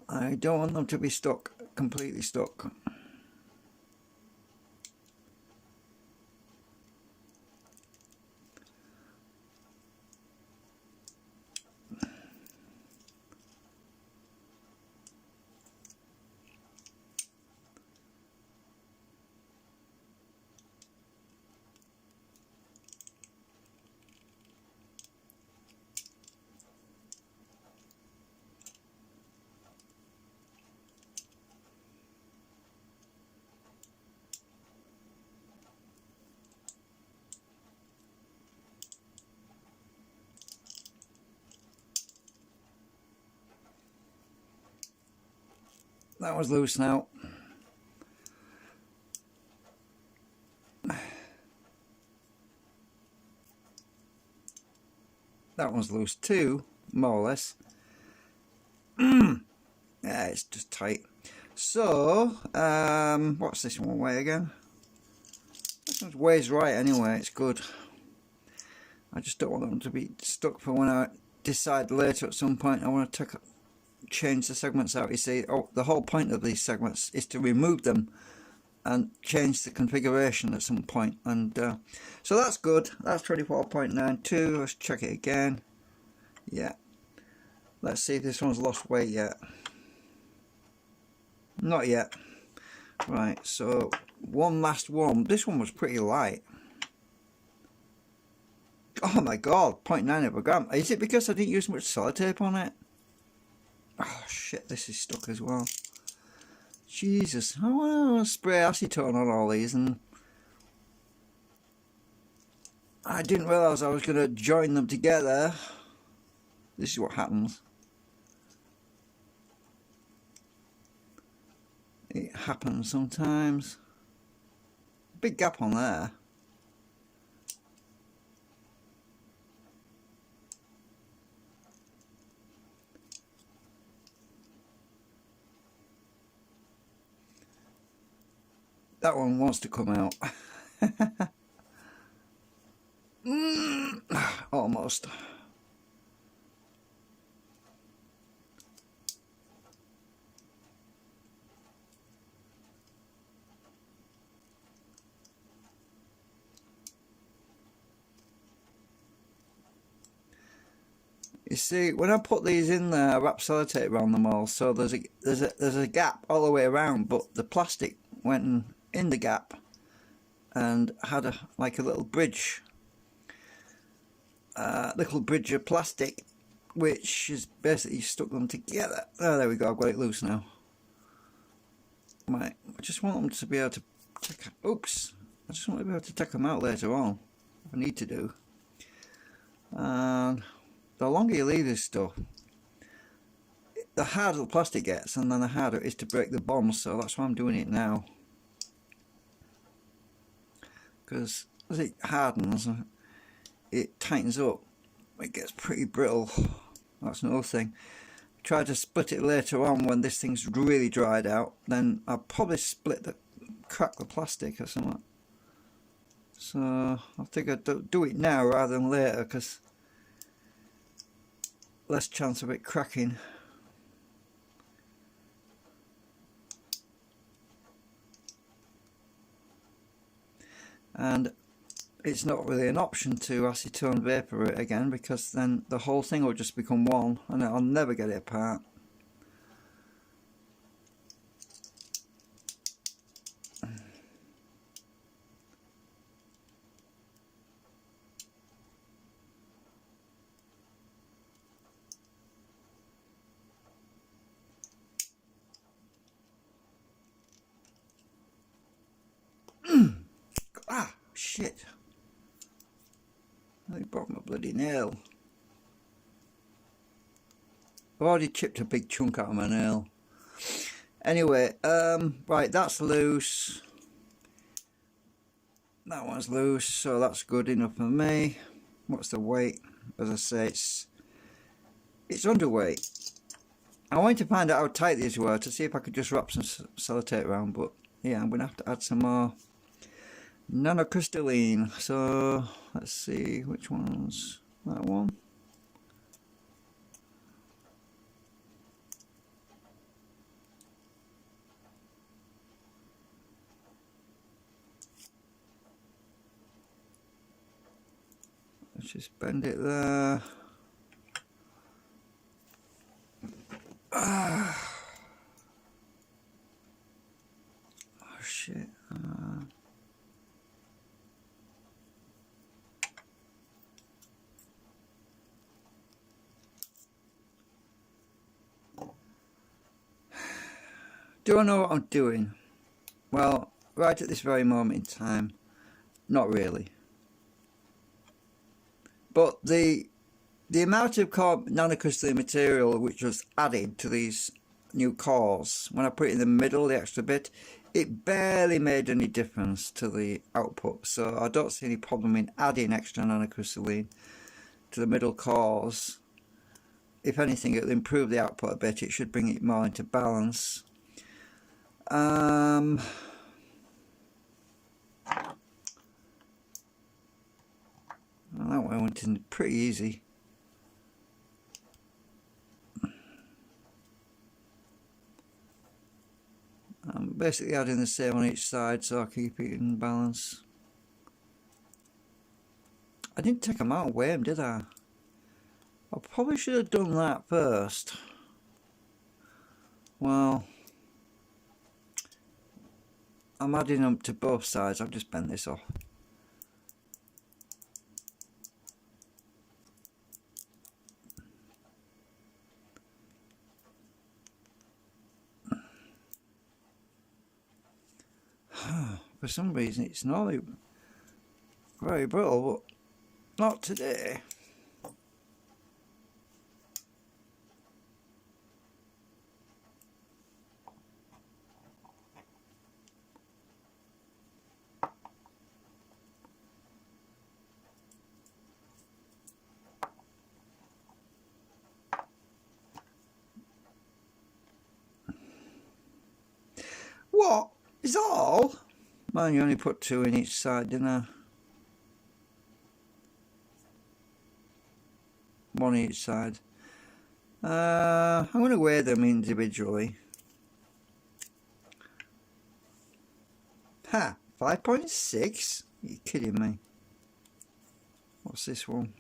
I don't want them to be stuck, completely stuck. That was loose now. That one's loose too, more or less. Yeah, it's just tight. So, what's this one weigh again? This one weighs right anyway, it's good. I just don't want them to be stuck for when I decide later at some point I want to change the segments out. You see, the whole point of these segments is to remove them and change the configuration at some point. And so that's good. That's 24.92. Let's check it again. Yeah. Let's see if this one's lost weight yet. Not yet. Right, so one last one. This one was pretty light. Oh my god, 0.9 of a gram. Is it because I didn't use much sellotape on it? Oh shit, this is stuck as well. Jesus, I want to spray acetone on all these, and I didn't realise I was going to join them together. This is what happens. It happens sometimes. Big gap on there. That one wants to come out. Almost. You see, when I put these in there, I wrap sellotape around them all, so there's a gap all the way around, but the plastic went in the gap and had like a little bridge of plastic, which is basically stuck them together. Oh, there we go. I've got it loose now. Right, I just want them to be able to take. Oops! I just want to be able to take them out later on if I need to do. And the longer you leave this stuff, the harder the plastic gets, and then the harder it is to break the bonds. So that's why I'm doing it now, because as it hardens, it tightens up. It gets pretty brittle. That's another thing. Try to split it later on when this thing's really dried out. Then I'll probably crack the plastic or something. So I think I'd do it now rather than later, because less chance of it cracking. And it's not really an option to acetone vapor it again, because then the whole thing will just become one and I'll never get it apart. Ah, shit. I broke my bloody nail. I've already chipped a big chunk out of my nail. Anyway, right, that's loose. That one's loose, so that's good enough for me. What's the weight? As I say, it's underweight. I wanted to find out how tight these were to see if I could just wrap some sellotape around, but yeah, I'm going to have to add some more nanocrystalline. So let's see which one's that one. Let's just bend it there. Oh shit. Do I know what I'm doing? Well, right at this very moment in time, not really. But the amount of nanocrystalline material which was added to these new cores, when I put it in the middle, the extra bit, it barely made any difference to the output. So I don't see any problem in adding extra nanocrystalline to the middle cores. If anything, it'll improve the output a bit. It should bring it more into balance. That one went in pretty easy. I'm basically adding the same on each side so I keep it in balance. I didn't take them out and weigh them, did I? I probably should have done that first. Well, I'm adding them to both sides. I've just bent this off. For some reason it's normally very brittle, but not today. What? Is that all? Man, you only put 2 in each side, didn't I? 1 each side. I'm going to weigh them individually. Ha! 5.6? Are you kidding me? What's this one?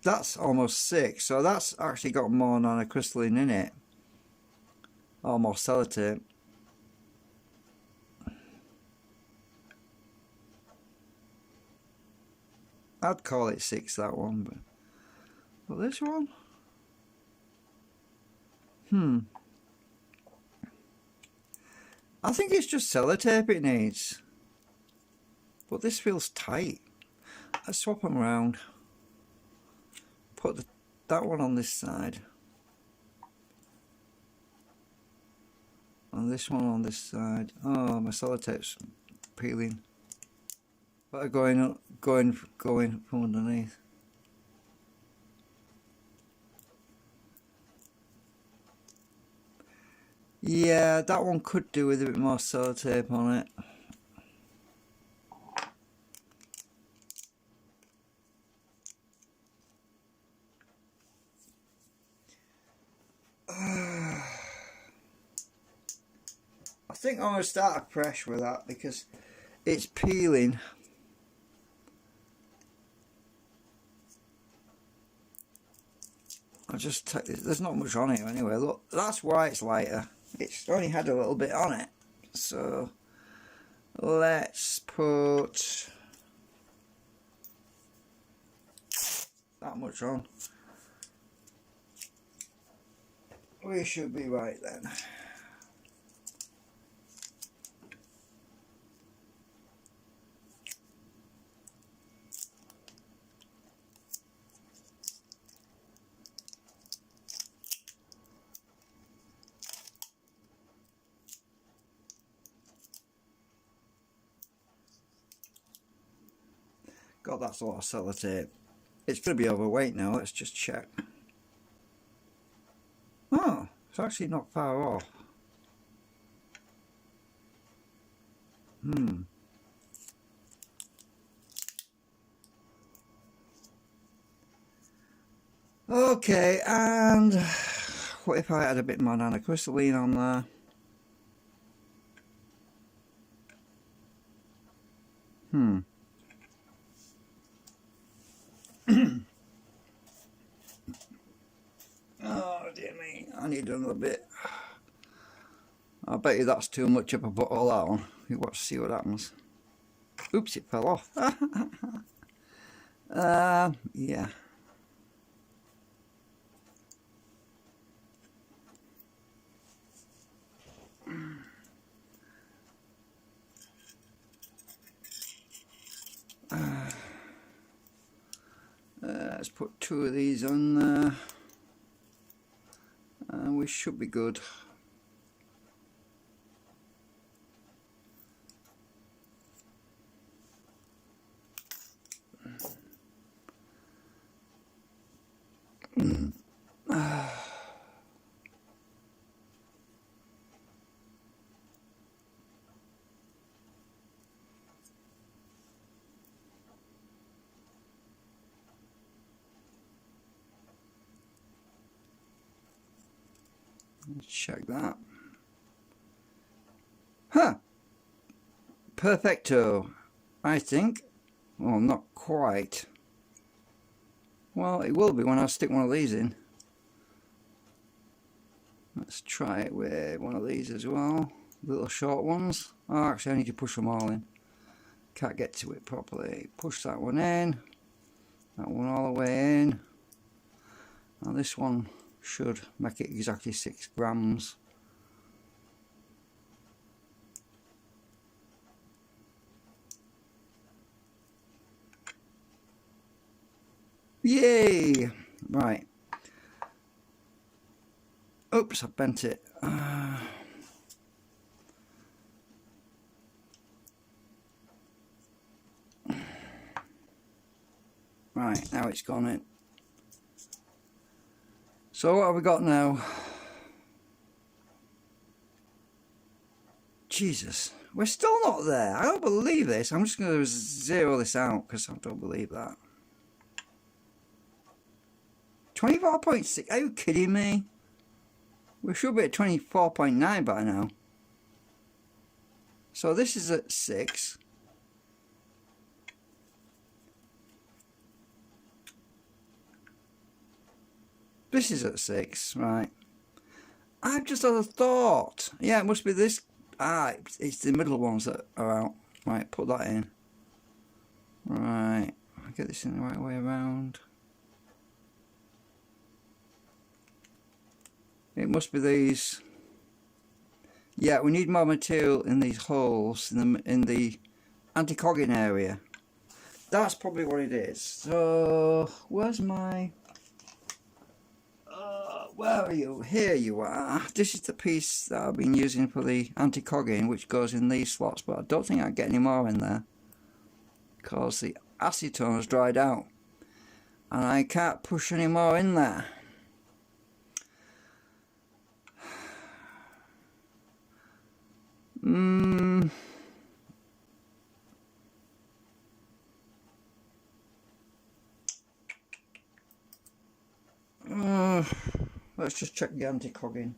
That's almost 6, so that's actually got more nanocrystalline in it. Or more sellotape. I'd call it 6, that one, but this one? I think it's just sellotape it needs. But this feels tight. Let's swap them around. Put that one on this side. And this one on this side. Oh, my sellotape's peeling. But going from underneath. Yeah, that one could do with a bit more sellotape on it. I think I'm going to start afresh with that because it's peeling. I'll just take this. There's not much on it anyway. Look, that's why it's lighter. It's only had a little bit on it. So let's put that much on. We should be right then. God, that's a lot of sellotape. It's going to be overweight now. Let's just check. Oh, it's actually not far off. Okay, and what if I had a bit more nanocrystalline on there? Oh dear me, I need another bit. I bet you that's too much if I put all that on. You watch, see what happens. Oops, it fell off. Yeah. Let's put 2 of these on there. And we should be good. Let's check that. Huh. Perfecto, I think. Well, not quite. Well, it will be when I stick one of these in. Let's try it with one of these as well. Little short ones. Oh, actually, I need to push them all in. Can't get to it properly. Push that one in. That one all the way in. Now this one should make it exactly 6 grams. Yay! Right. Oops, I bent it. Right, now it's gone in. So what have we got now? Jesus, we're still not there. I don't believe this. I'm just going to zero this out because I don't believe that. 24.6, are you kidding me? We should be at 24.9 by now. So this is at 6. This is at 6, right. I've just had a thought. Yeah, it must be this. Ah, it's the middle ones that are out. Right, put that in. Right, I'll get this in the right way around. It must be these. Yeah, we need more material in these holes in the anti-cogging area. That's probably what it is. So where's my? Where are you? Here you are. This is the piece that I've been using for the anti-cogging, which goes in these slots. But I don't think I can get any more in there because the acetone has dried out, and I can't push any more in there. Let's just check the anti-cogging.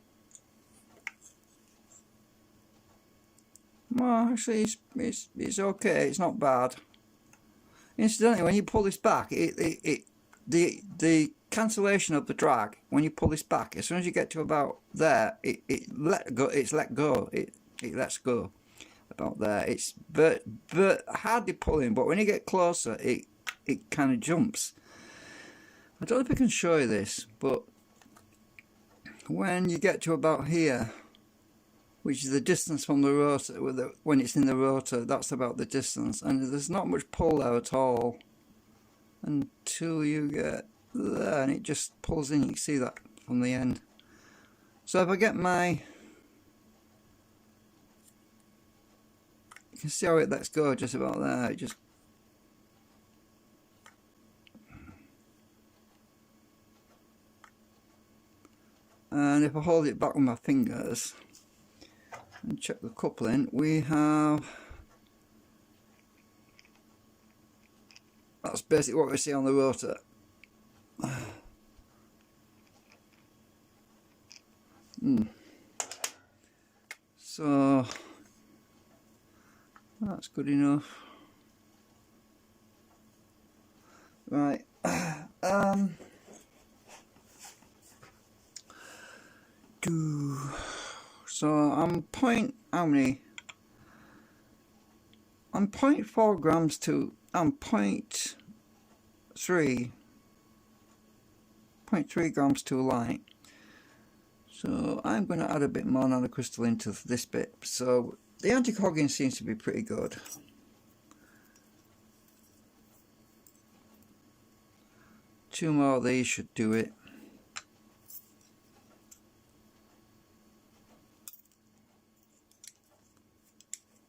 Well, actually, it's okay. It's not bad. Incidentally, when you pull this back, the cancellation of the drag. When you pull this back, as soon as you get to about there, it let go. It's let go. It lets go. About there, it's but hardly pulling. But when you get closer, it kind of jumps. I don't know if I can show you this, but when you get to about here, which is the distance from the rotor, when it's in the rotor, that's about the distance, and there's not much pull there at all until you get there, and it just pulls in. You can see that from the end. So if I get my, you can see how it lets go just about there. It just, and if I hold it back with my fingers and check the coupling, we have, that's basically what we see on the rotor. So that's good enough. Right. So I'm how many? I'm 0.4 grams to, I'm 0.3 grams too light. So I'm going to add a bit more nanocrystal into this bit. So the anti-cogging seems to be pretty good. Two more of these should do it.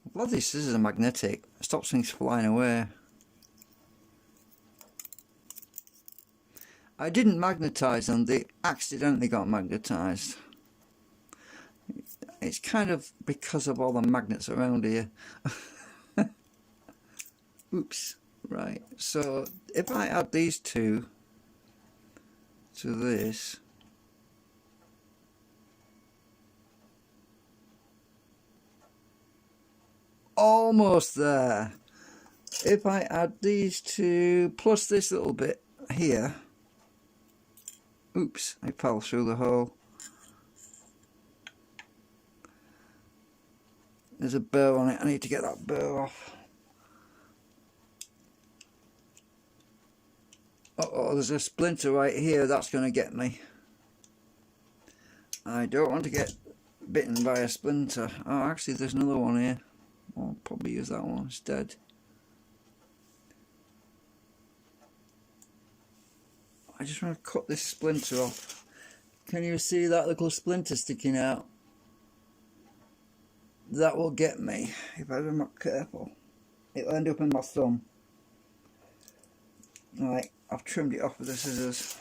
I'm glad these scissors are magnetic. It stops things flying away. I didn't magnetize them, they accidentally got magnetized. It's kind of because of all the magnets around here. Oops. Right, so if I add these two to this, almost there. If I add these two plus this little bit here, oops, I fell through the hole. There's a burr on it, I need to get that burr off. Uh-oh, there's a splinter right here, that's going to get me. I don't want to get bitten by a splinter. Oh, actually there's another one here. I'll probably use that one instead. I just want to cut this splinter off. Can you see that little splinter sticking out? That will get me if I'm not careful. It'll end up in my thumb. Right, I've trimmed it off with the scissors.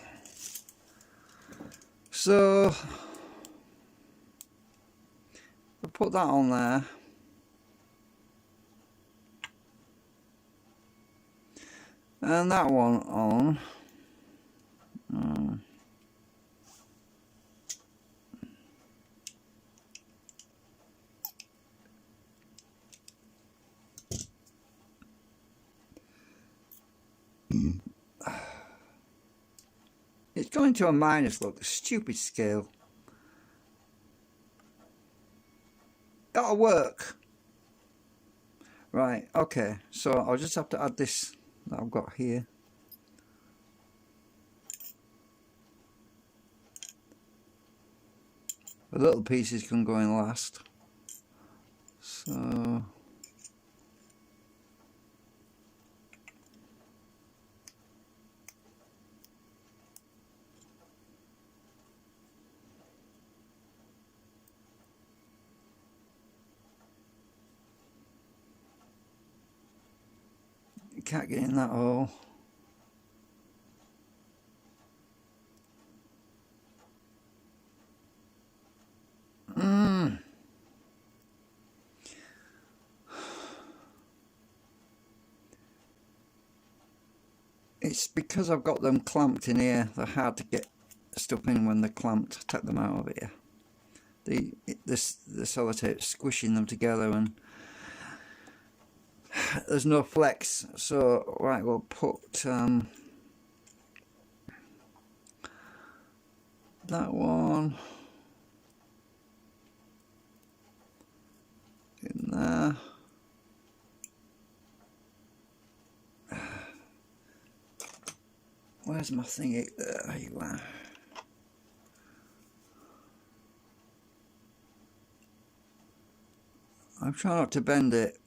So I'll put that on there. And that one on. It's going to a minus, look, a stupid scale. That'll work. Right, okay, so I'll just have to add this that I've got here. The little pieces can go in last. So you can't get in that hole. It's because I've got them clamped in here. They're hard to get stuff in when they're clamped. Take them out of here. The sellotape's squishing them together and there's no flex. So right, we'll put that one in there. Where's my thingy? There you are. I'm trying not to bend it.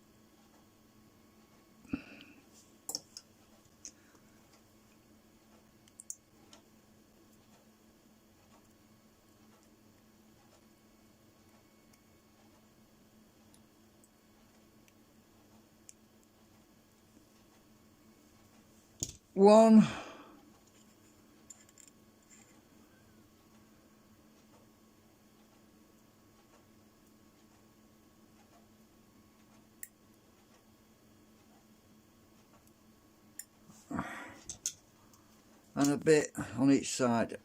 One. a bit on each side.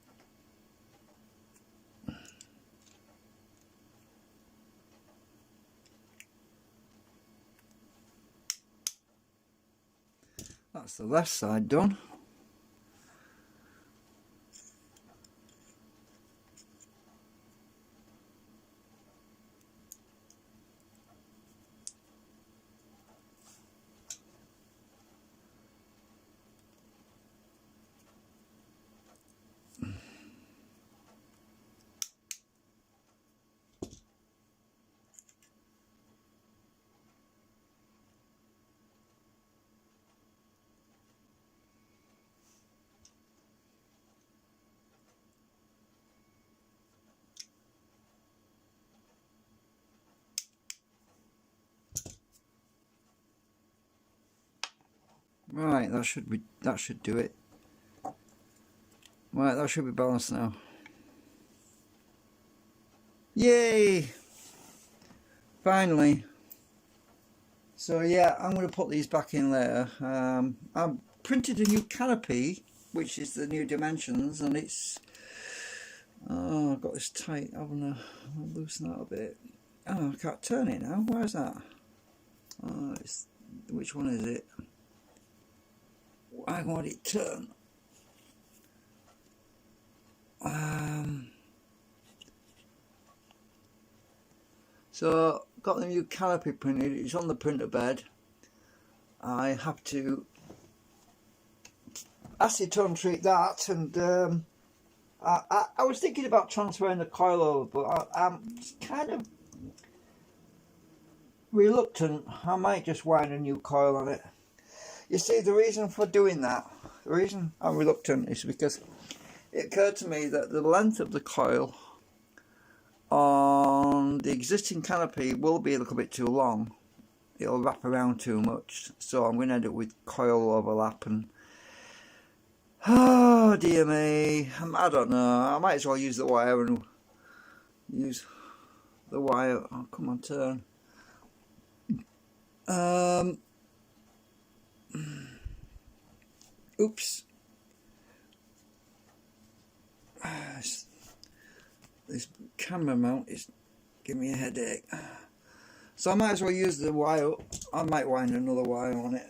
That's the left side done. Right, that should do it. Right, that should be balanced now. Yay! Finally. So yeah, I'm going to put these back in later. I've printed a new canopy, which is the new dimensions, and it's... Oh, I've got this tight. I'll loosen that a bit. Oh, I can't turn it now. Why is that? Oh, which one is it? I want it turned. So got the new canopy printed. It's on the printer bed. I have to acetone treat that, and I was thinking about transferring the coil over, but I'm kind of reluctant. I might just wind a new coil on it. You see, the reason for doing that, the reason I'm reluctant, is because it occurred to me that the length of the coil on the existing canopy will be a little bit too long. It'll wrap around too much, so I'm going to end up with coil overlap, and oh dear me, I don't know. I might as well use the wire and use the wire. Oh, come on, turn. Oops. This camera mount is giving me a headache. So I might as well use the wire. I might wind another wire on it.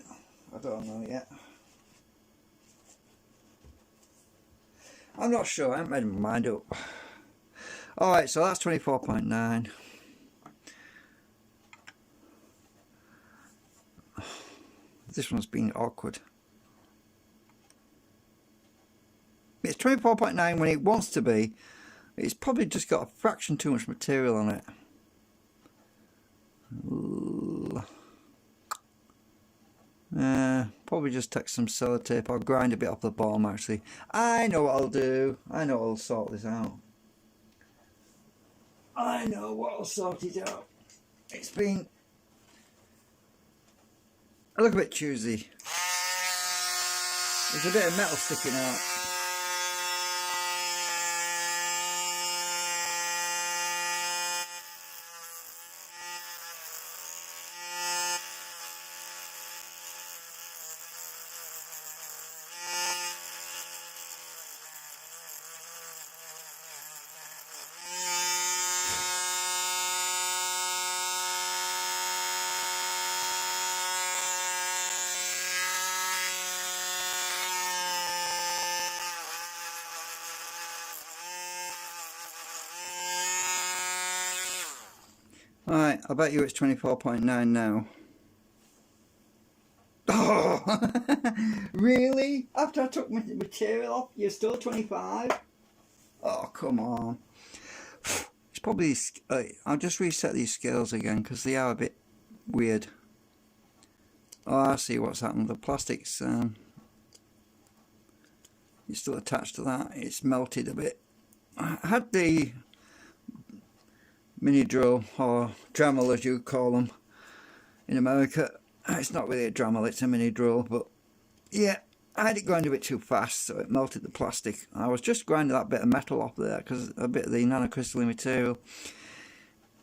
I don't know yet. I'm not sure. I haven't made my mind up. Alright, so that's 24.9. This one's been awkward. It's 24.9 when it wants to be. It's probably just got a fraction too much material on it. Probably just take some sellotape. I'll grind a bit off the bottom actually. I know what I'll do. I know I'll sort this out. I know what I'll sort it out. It's been a little bit choosy. There's a bit of metal sticking out. Right, I bet you it's 24.9 now. Oh, really? After I took my material off, you're still 25? Oh, come on. It's probably... I'll just reset these scales again because they are a bit weird. Oh, I see what's happened. The plastic's... it's still attached to that. It's melted a bit. I had the mini drill, or Dremel as you call them in America. It's not really a Dremel, it's a mini drill, but yeah, I had it grind a bit too fast, so it melted the plastic. I was just grinding that bit of metal off there because a bit of the nanocrystalline material.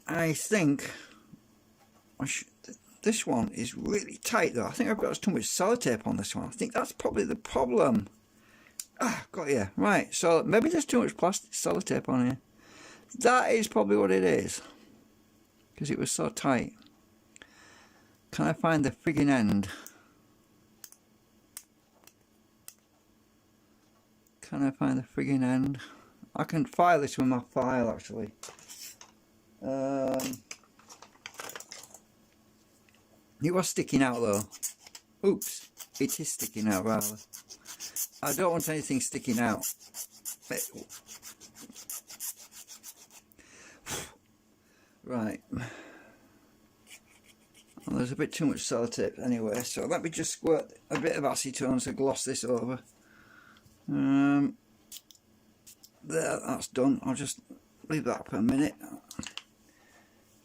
I think this one is really tight though. I think I've got too much sellotape on this one. I think that's probably the problem. Ah, got you. Right, so maybe there's too much plastic sellotape on here. That is probably what it is. Because it was so tight. Can I find the friggin' end? Can I find the friggin' end? I can file this with my file actually. It was sticking out though. Oops, it is sticking out rather. I don't want anything sticking out. Right. Well, there's a bit too much sellotape anyway, so let me just squirt a bit of acetone to gloss this over. There, that's done. I'll just leave that for a minute.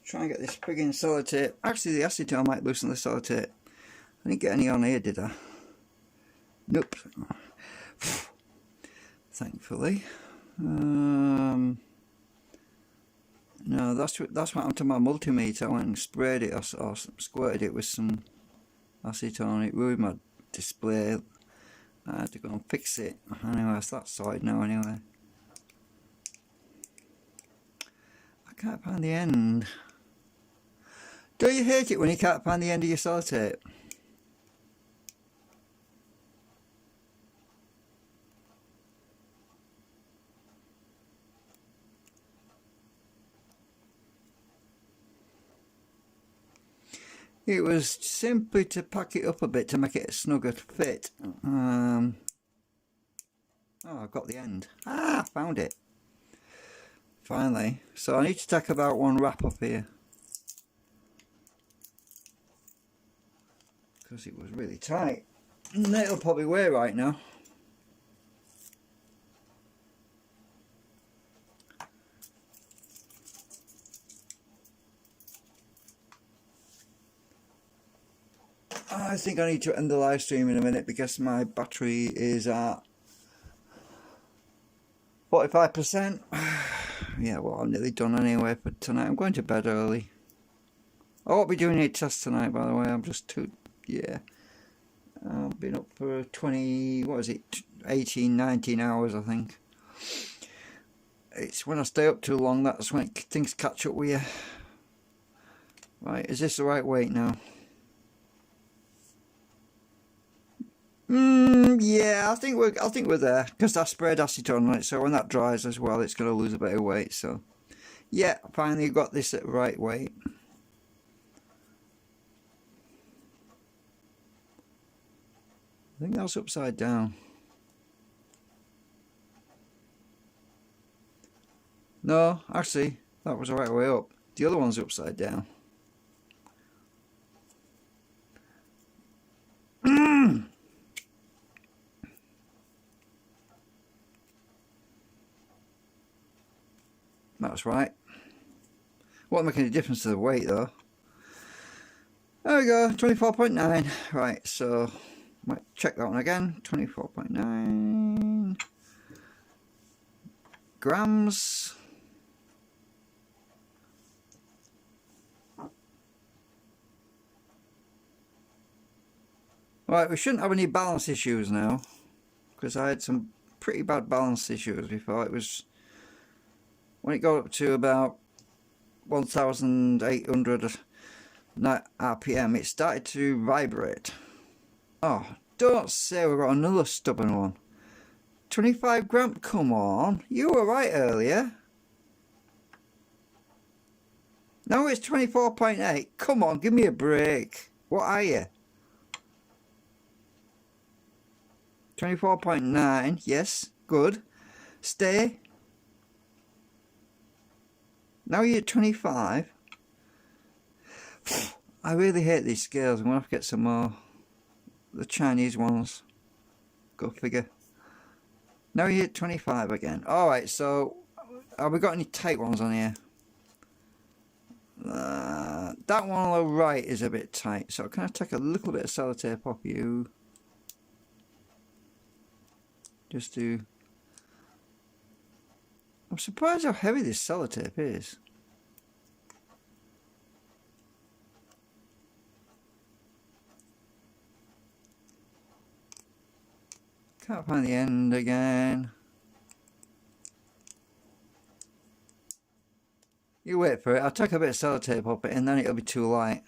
Try and get this friggin' sellotape. Actually, the acetone might loosen the sellotape. I didn't get any on here, did I? Nope. Thankfully. No, that's what happened to my multimeter. I went and sprayed it or squirted it with some acetone. It ruined my display. I had to go and fix it. Anyway, it's that side now anyway. I can't find the end. Do you hate it when you can't find the end of your sellotape? It was simply to pack it up a bit to make it a snugger fit. Oh, I've got the end. Ah, found it. Finally. So I need to take about one wrap up here. Because it was really tight. And it'll probably weigh right now. I think I need to end the live stream in a minute because my battery is at 45%. Yeah, well, I'm nearly done anyway for tonight. I'm going to bed early. I won't be doing any tests tonight, by the way. I'm just too, yeah. I've been up for 20, what is it, 18, 19 hours, I think. It's when I stay up too long, that's when things catch up with you. Right, is this the right weight now? Yeah, I think we're there because I sprayed acetone on it, so when that dries as well, it's going to lose a bit of weight. So, yeah, finally got this at the right weight. I think that's upside down. No, actually, that was the right way up. The other one's upside down. That's right. Won't make any difference to the weight though. There we go, 24.9. Right, so might check that one again. 24.9 grams. Right, we shouldn't have any balance issues now because I had some pretty bad balance issues before. It was when it got up to about 1,800 RPM, it started to vibrate. Oh, don't say we've got another stubborn one. 25 gram, come on. You were right earlier. Now it's 24.8. Come on, give me a break. What are you? 24.9, yes, good. Stay. Now you're at 25. I really hate these scales. I'm going to have to get some more. The Chinese ones. Go figure. Now you're at 25 again. Alright, so have we got any tight ones on here? That one on the right is a bit tight. So can I take a little bit of sellotape off you? Just to... I'm surprised how heavy this sellotape is. Can't find the end again. You wait for it. I'll take a bit of sellotape off it and then it'll be too light.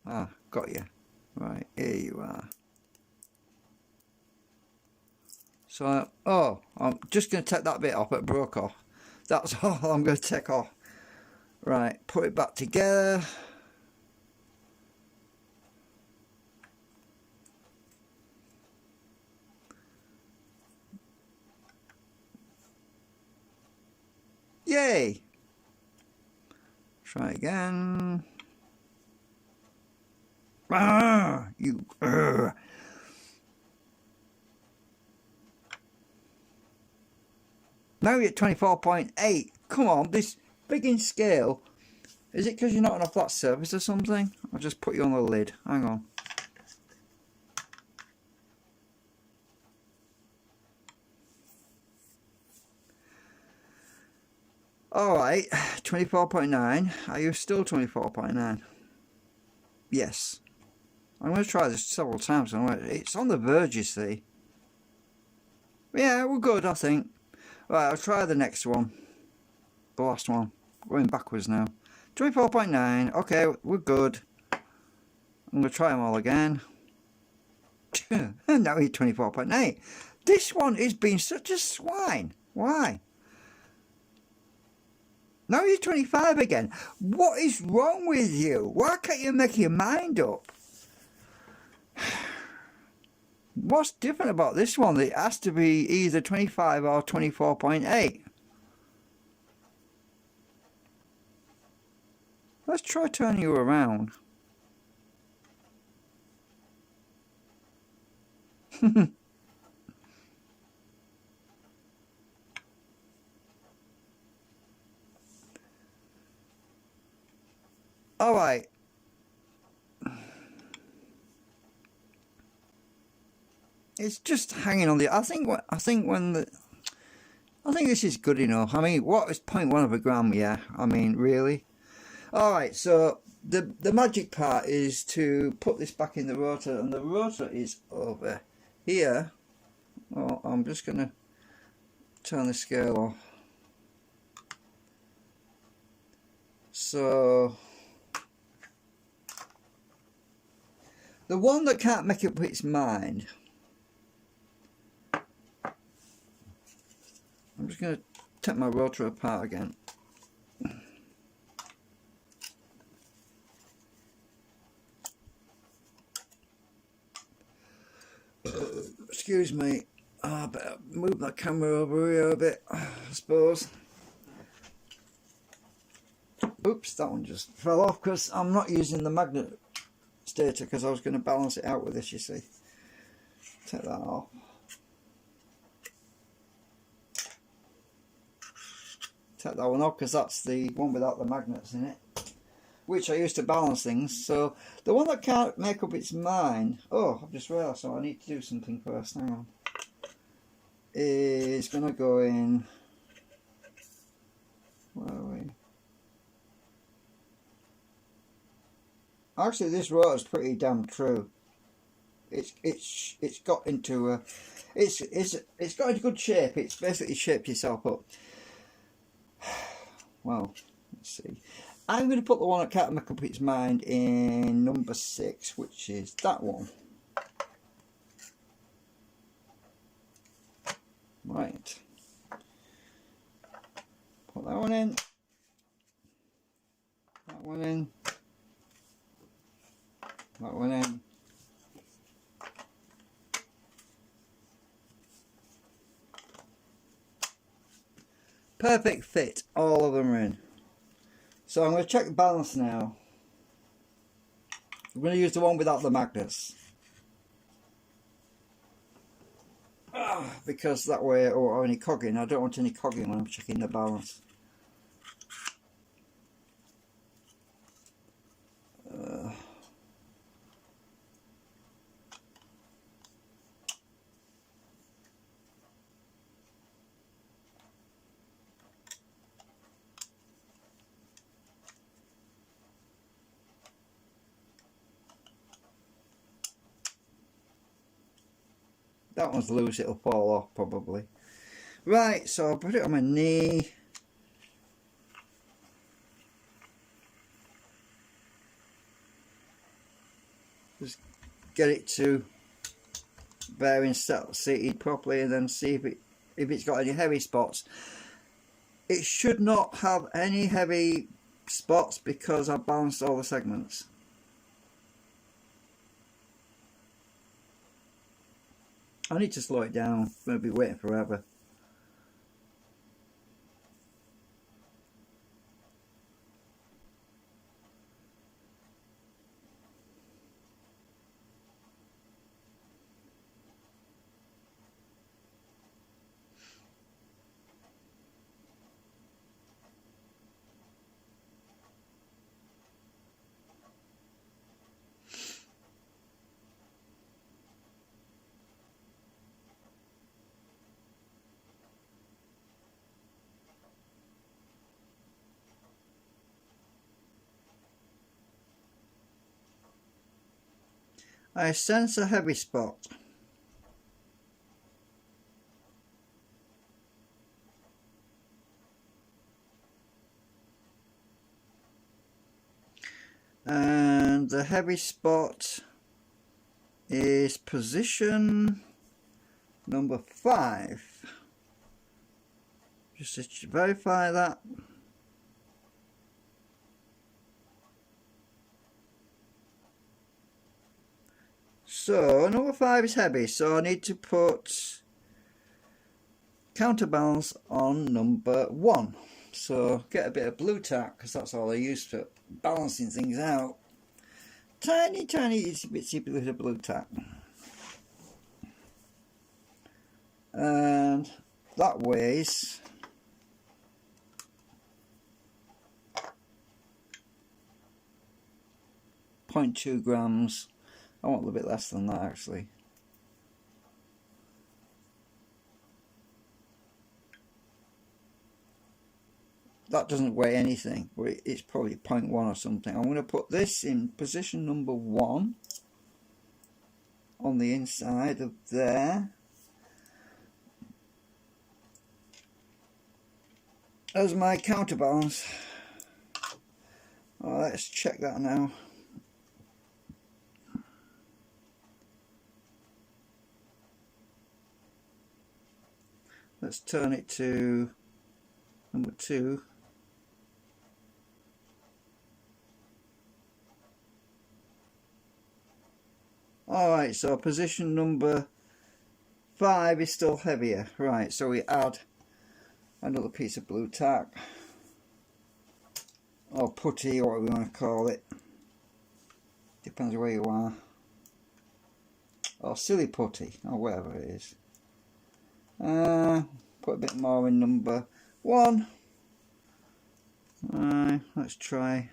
Ah, got you. Right, here you are. So, oh, I'm just going to take that bit off. It broke off. That's all I'm going to take off. Right, put it back together. Yay! Try again. Ah, you. Now you're at 24.8. Come on, this big in scale. Is it because you're not on a flat surface or something? I'll just put you on the lid. Hang on. Alright, 24.9. Are you still 24.9? Yes. I'm going to try this several times. It's on the verge, you see. Yeah, we're good, I think. Right, I'll try the next one. The last one. Going backwards now. 24.9. Okay, we're good. I'm going to try them all again. And now he's 24.8. This one is being such a swine. Why? Now you're 25 again. What is wrong with you? Why can't you make your mind up? What's different about this one? It has to be either 25 or 24.8. Let's try turning you around. Alright. It's just hanging on the. I think this is good enough. I mean, what is 0.1 of a gram? Yeah. I mean, really. Alright, so the magic part is to put this back in the rotor, and the rotor is over here. Well, I'm just going to turn the scale off. So, the one that can't make up its mind, I'm just going to take my rotor apart again. Excuse me, I better move that camera over here a bit, I suppose. Oops, that one just fell off because I'm not using the magnet stator because I was going to balance it out with this, you see. Take that off. Take that one off because that's the one without the magnets in it, which I use to balance things. So the one that can't make up its mind, oh, I've just realised, so I need to do something first, hang on, is going to go in, where are we? Actually, this rotor is pretty damn true. It's got into a, it's got into good shape. It's basically shaped itself up. Well, let's see. I'm going to put the one that can't make up its mind in number 6, which is that one. Right. Put that one in. That one in. That one in. Perfect fit. All of them are in. So I'm going to check the balance now. I'm going to use the one without the magnets. Because that way, or any cogging. I don't want any cogging when I'm checking the balance. That one's loose, it'll fall off probably. Right, so I'll put it on my knee. Just get it to bearing seated properly, and then see if it's got any heavy spots. It should not have any heavy spots because I've balanced all the segments. I need to slow it down. I'm going to be waiting forever. I sense a heavy spot. And the heavy spot is position number 5. Just to verify that. So number 5 is heavy, so I need to put counterbalance on number 1. So get a bit of blue tack, because that's all I use for balancing things out. Tiny itsy bitsy bit of blue tack. And that weighs 0.2 grams. I want a little bit less than that actually. That doesn't weigh anything, but it's probably 0.1 or something. I'm going to put this in position number 1 on the inside of there. As my counterbalance. Oh, let's check that now. Let's turn it to number 2. Alright, so position number 5 is still heavier. Right, so we add another piece of blue tack. Or putty, or whatever you want to call it. Depends where you are. Or silly putty, or whatever it is. Put a bit more in number 1. Let's try.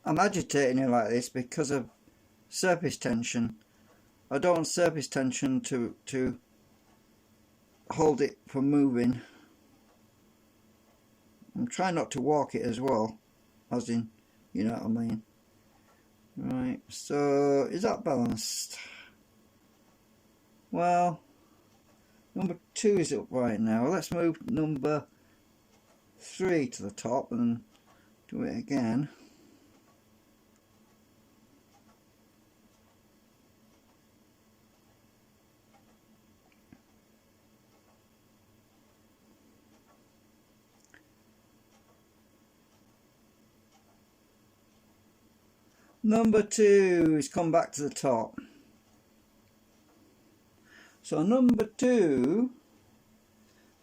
I'm agitating it like this because of surface tension. I don't want surface tension to hold it from moving. I'm trying not to walk it as well, as in, you know what I mean. Right, so is that balanced? Well, number 2 is up right now. Let's move number 3 to the top and do it again. Number 2 is come back to the top. So number 2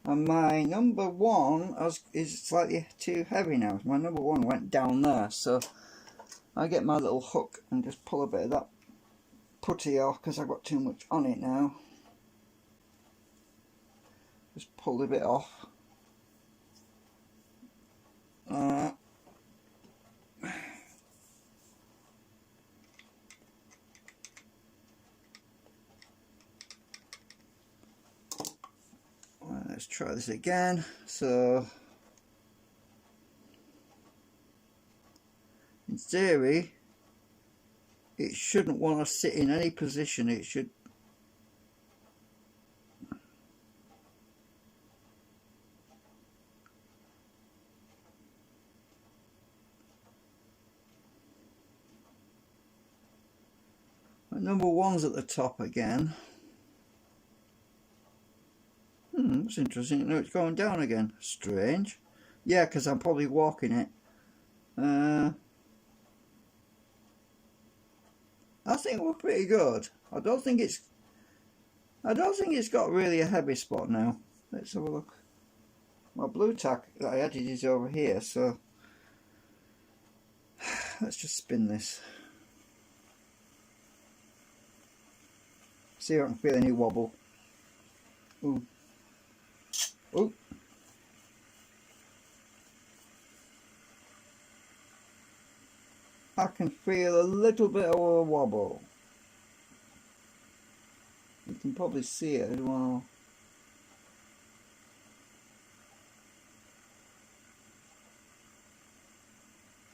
and my number 1 is slightly too heavy now. My number 1 went down there, so I get my little hook and just pull a bit of that putty off because I've got too much on it now. Just pull a bit off. Let's try this again. So in theory it shouldn't want to sit in any position. It should number one's at the top again. That's interesting. No, it's going down again. Strange. Yeah, because I'm probably walking it. I think we're pretty good. I don't think it's got really a heavy spot now. Let's have a look. My blue tack that I added is over here, so let's just spin this. See if I can feel any wobble. Ooh. Ooh. I can feel a little bit of a wobble. You can probably see it as well.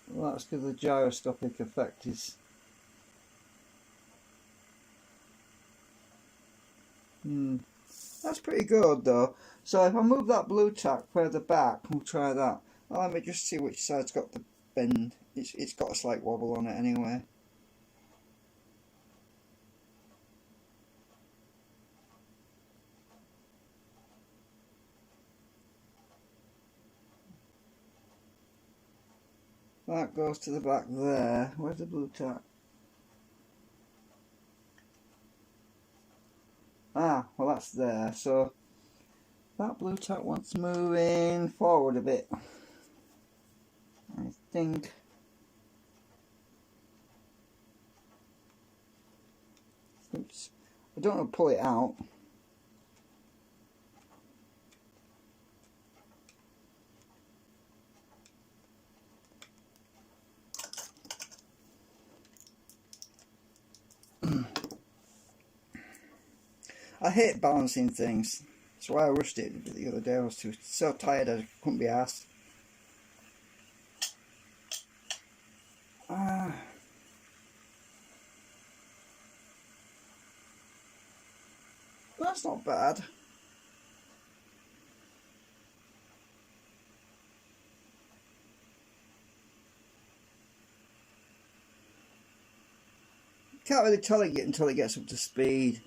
Well, that's because the gyroscopic effect is... That's pretty good though. So if I move that blue tack further back, we'll try that. Well, let me just see which side's got the bend. It's got a slight wobble on it anyway. That goes to the back there. Where's the blue tack? Ah, well that's there. So that blue tack wants moving forward a bit. I think. Oops. I don't want to pull it out. I hate balancing things. That's why I rushed it the other day. I was so tired I couldn't be asked. That's not bad. Can't really tell it until it gets up to speed.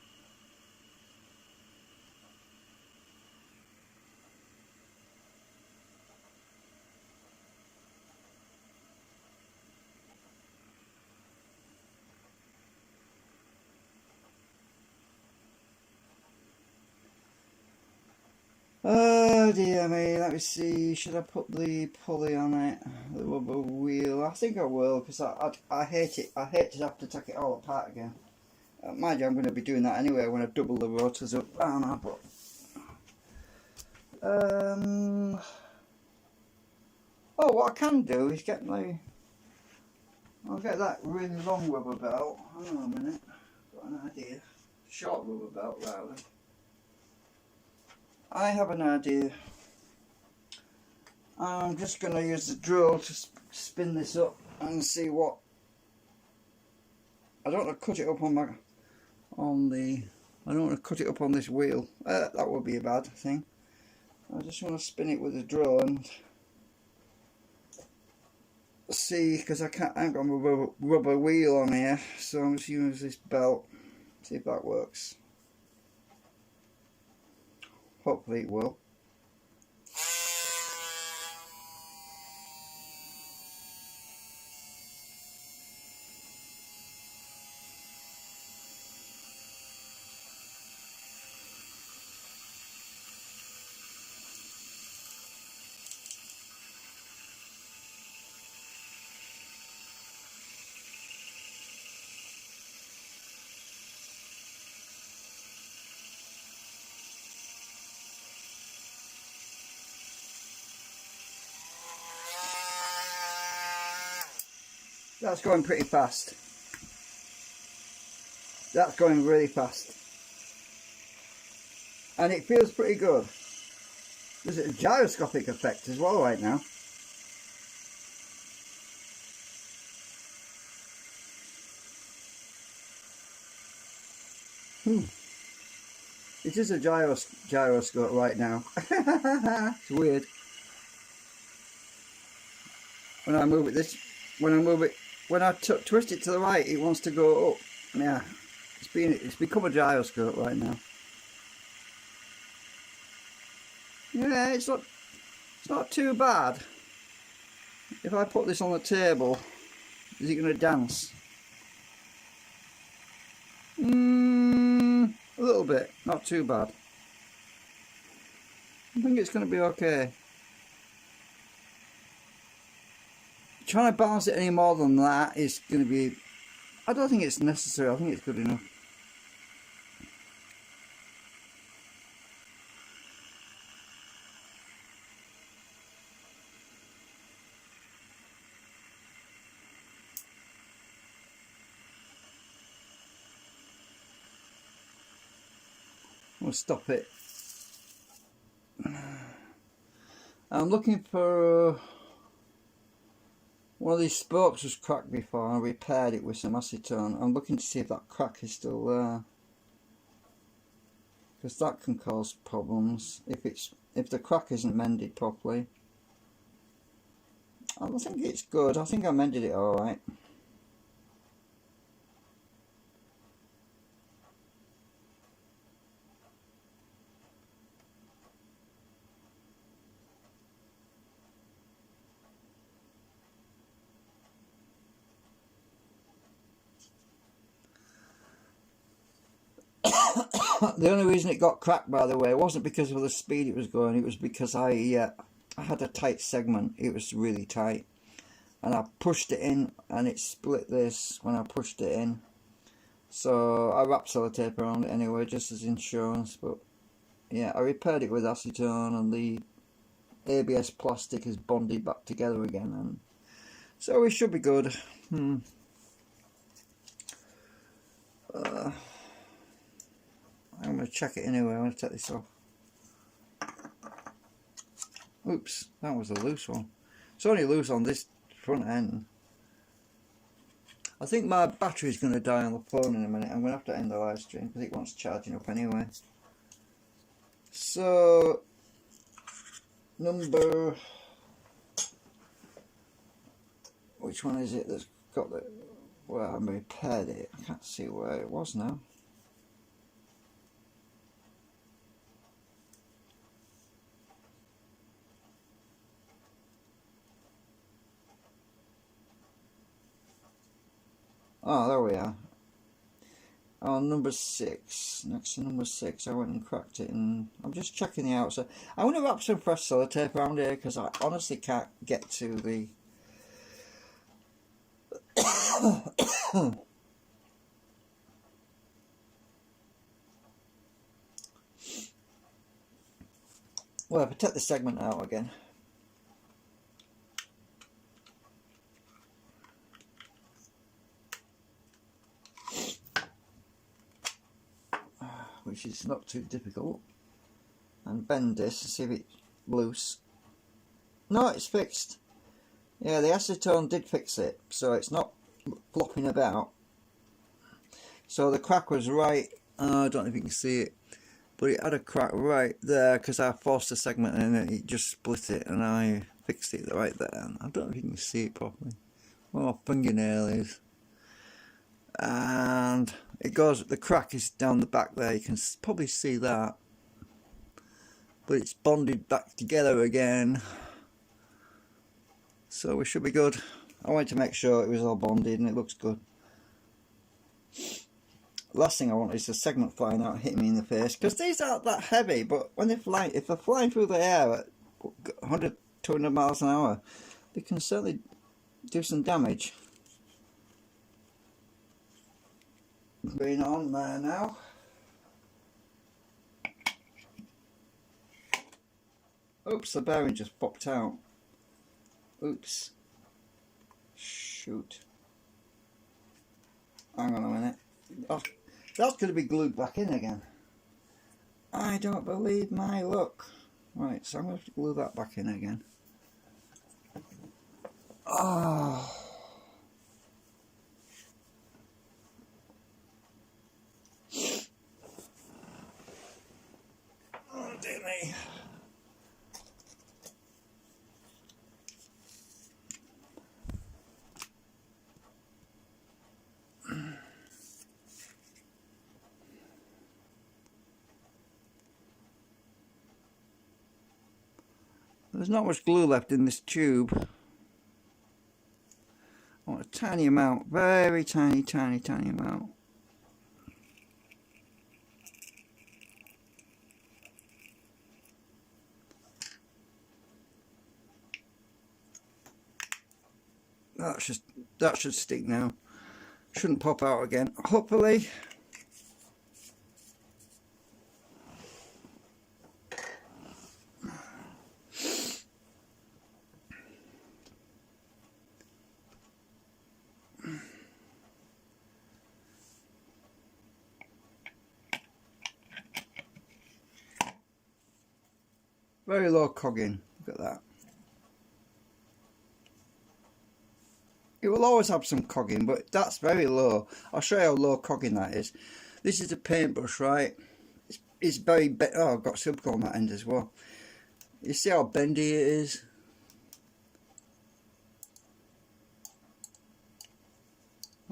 Oh dear me, let me see, should I put the pulley on it, the rubber wheel? I think I will, because I hate it. I hate to have to take it all apart again. Mind you, I'm going to be doing that anyway when I double the rotors up. I don't know, but oh, what I can do is get I'll get that really long rubber belt. Hang on a minute, got an idea. Short rubber belt rather. I have an idea. I'm just going to use the drill to spin this up and see what. I don't want to cut it up I don't want to cut it up on this wheel. That would be a bad thing. I just want to spin it with the drill and see, because I haven't got a rubber wheel on here, so I'm just using this belt. See if that works. Hopefully it will. That's going pretty fast. That's going really fast. And it feels pretty good. There's a gyroscopic effect as well right now. It is a gyroscope right now. It's weird. When I twist it to the right, it wants to go up. Yeah, It's become a gyroscope right now. Yeah, it's not too bad. If I put this on the table, is it going to dance? A little bit, not too bad. I think it's going to be okay. Trying to balance it any more than that is going to be... I don't think it's necessary. I think it's good enough. We'll stop it. I'm looking for... one of these spokes was cracked before. I repaired it with some acetone. I'm looking to see if that crack is still there, because that can cause problems if the crack isn't mended properly. I don't think it's good. I think I mended it alright. The only reason it got cracked, by the way, wasn't because of the speed it was going. It was because I had a tight segment. It was really tight, and I pushed it in, and it split this when I pushed it in. So I wrapped sellotape around it anyway, just as insurance. But yeah, I repaired it with acetone, and the ABS plastic is bonded back together again, and so we should be good. I'm going to check it anyway. I'm going to take this off. Oops, that was a loose one. It's only loose on this front end. I think my battery's going to die on the phone in a minute. I'm going to have to end the live stream because it wants charging up anyway. So, which one is it that's got the... well, I repaired it. I can't see where it was now. Oh, there we are. Oh, number 6. Next to number 6, I went and cracked it, and I'm just checking the outside. I'm going to wrap some fresh sellotape around here because I honestly can't get to the... well, if I take the segment out again. Which is not too difficult, and bend this and see if it's loose. No, it's fixed. Yeah, the acetone did fix it, so it's not flopping about. So the crack was right, I don't know if you can see it, but it had a crack right there because I forced a segment in and it just split it, and I fixed it right there. I don't know if you can see it properly. Where my fingernail is. And it goes, the crack is down the back there, you can probably see that, but it's bonded back together again, so we should be good. I wanted to make sure it was all bonded and it looks good. Last thing I want is a segment flying out hitting me in the face, because these aren't that heavy, but when they fly, if they're flying through the air at 100, 200 miles an hour, they can certainly do some damage. Being on there now. Oops, the bearing just popped out. Oops. Shoot. Hang on a minute. Oh, that's going to be glued back in again. I don't believe my luck. Right, so I'm going to have to glue that back in again. Oh. Oh, dear me. There's not much glue left in this tube. I want a tiny amount, very tiny amount. That should stick now. Shouldn't pop out again, hopefully. Very low cogging, look at that. It will always have some cogging, but that's very low. I'll show you how low cogging that is. This is a paintbrush, right? It's very oh, I've got silk on that end as well. You see how bendy it is?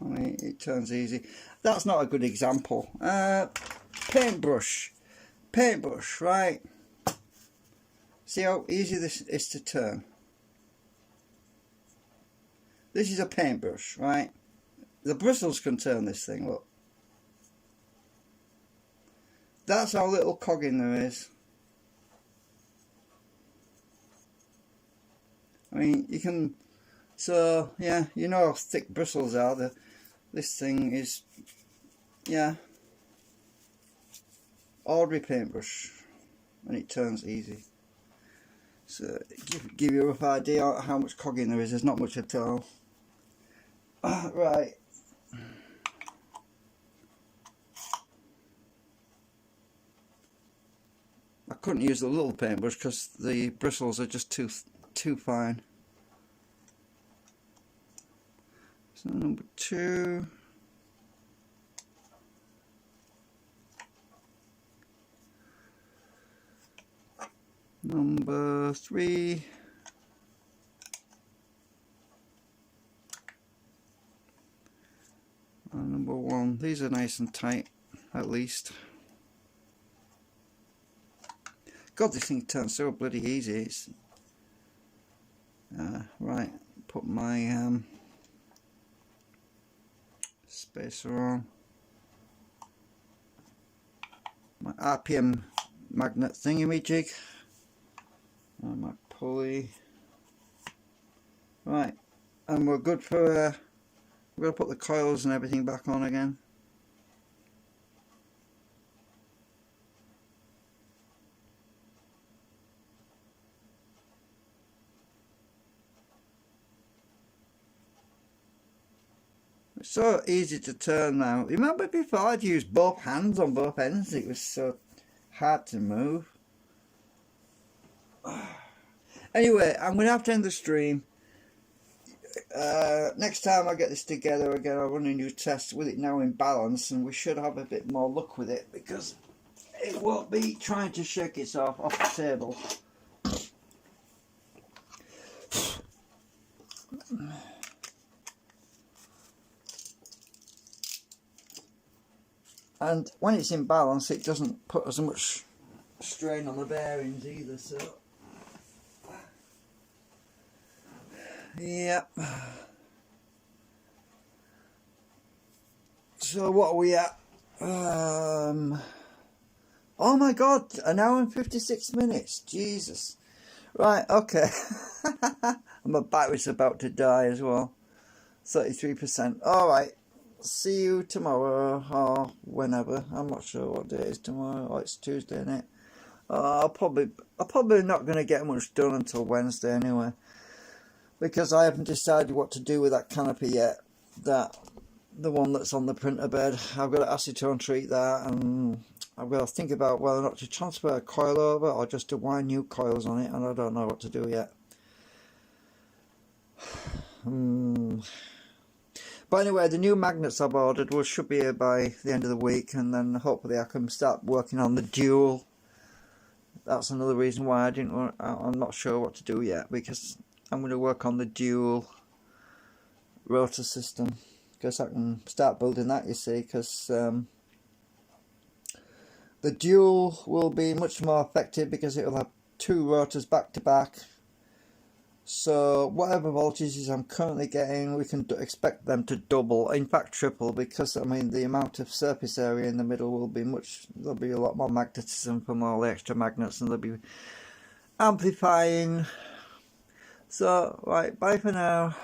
I mean, it turns easy. That's not a good example. Paintbrush, right? See how easy this is to turn? This is a paintbrush, right? The bristles can turn this thing, look. That's how little cogging there is. I mean, you can, so yeah, you know how thick bristles are. This thing is, yeah, ordinary paintbrush, and it turns easy. So give you a rough idea of how much cogging there is. There's not much at all. Right. I couldn't use the little paintbrush because the bristles are just too fine. So number 2. Number 3. And number 1. These are nice and tight, at least. God, this thing turns so bloody easy. It's, right, put my spacer on. My RPM magnet thingamajig. And my pulley. Right, and we're good for, we're going to put the coils and everything back on again. It's so easy to turn now. Remember before I'd use both hands on both ends, it was so hard to move. Anyway, I'm going to have to end the stream. Next time I get this together again, I'll run a new test with it now in balance, and we should have a bit more luck with it because it won't be trying to shake itself off the table. And when it's in balance, it doesn't put as much strain on the bearings either, so yep. So what are we at? Oh my god, an hour and 56 minutes. Jesus. Right, okay. My battery's about to die as well. 33%. Alright. See you tomorrow or whenever. I'm not sure what day it is tomorrow. Oh, it's Tuesday, isn't it? I'm probably not going to get much done until Wednesday anyway, because I haven't decided what to do with that canopy yet. The one that's on the printer bed. I've got to acetone treat that, and I've got to think about whether or not to transfer a coil over or just to wind new coils on it, and I don't know what to do yet. But anyway, the new magnets I've ordered should be here by the end of the week, and then hopefully I can start working on the dual. That's another reason why I'm not sure what to do yet, because I'm going to work on the dual rotor system, because I can start building that, you see, because the dual will be much more effective because it will have 2 rotors back to back, So whatever voltages I'm currently getting, we can expect them to double, in fact triple, because I mean the amount of surface area in the middle will be there'll be a lot more magnetism from all the extra magnets, and they'll be amplifying. So right, bye for now.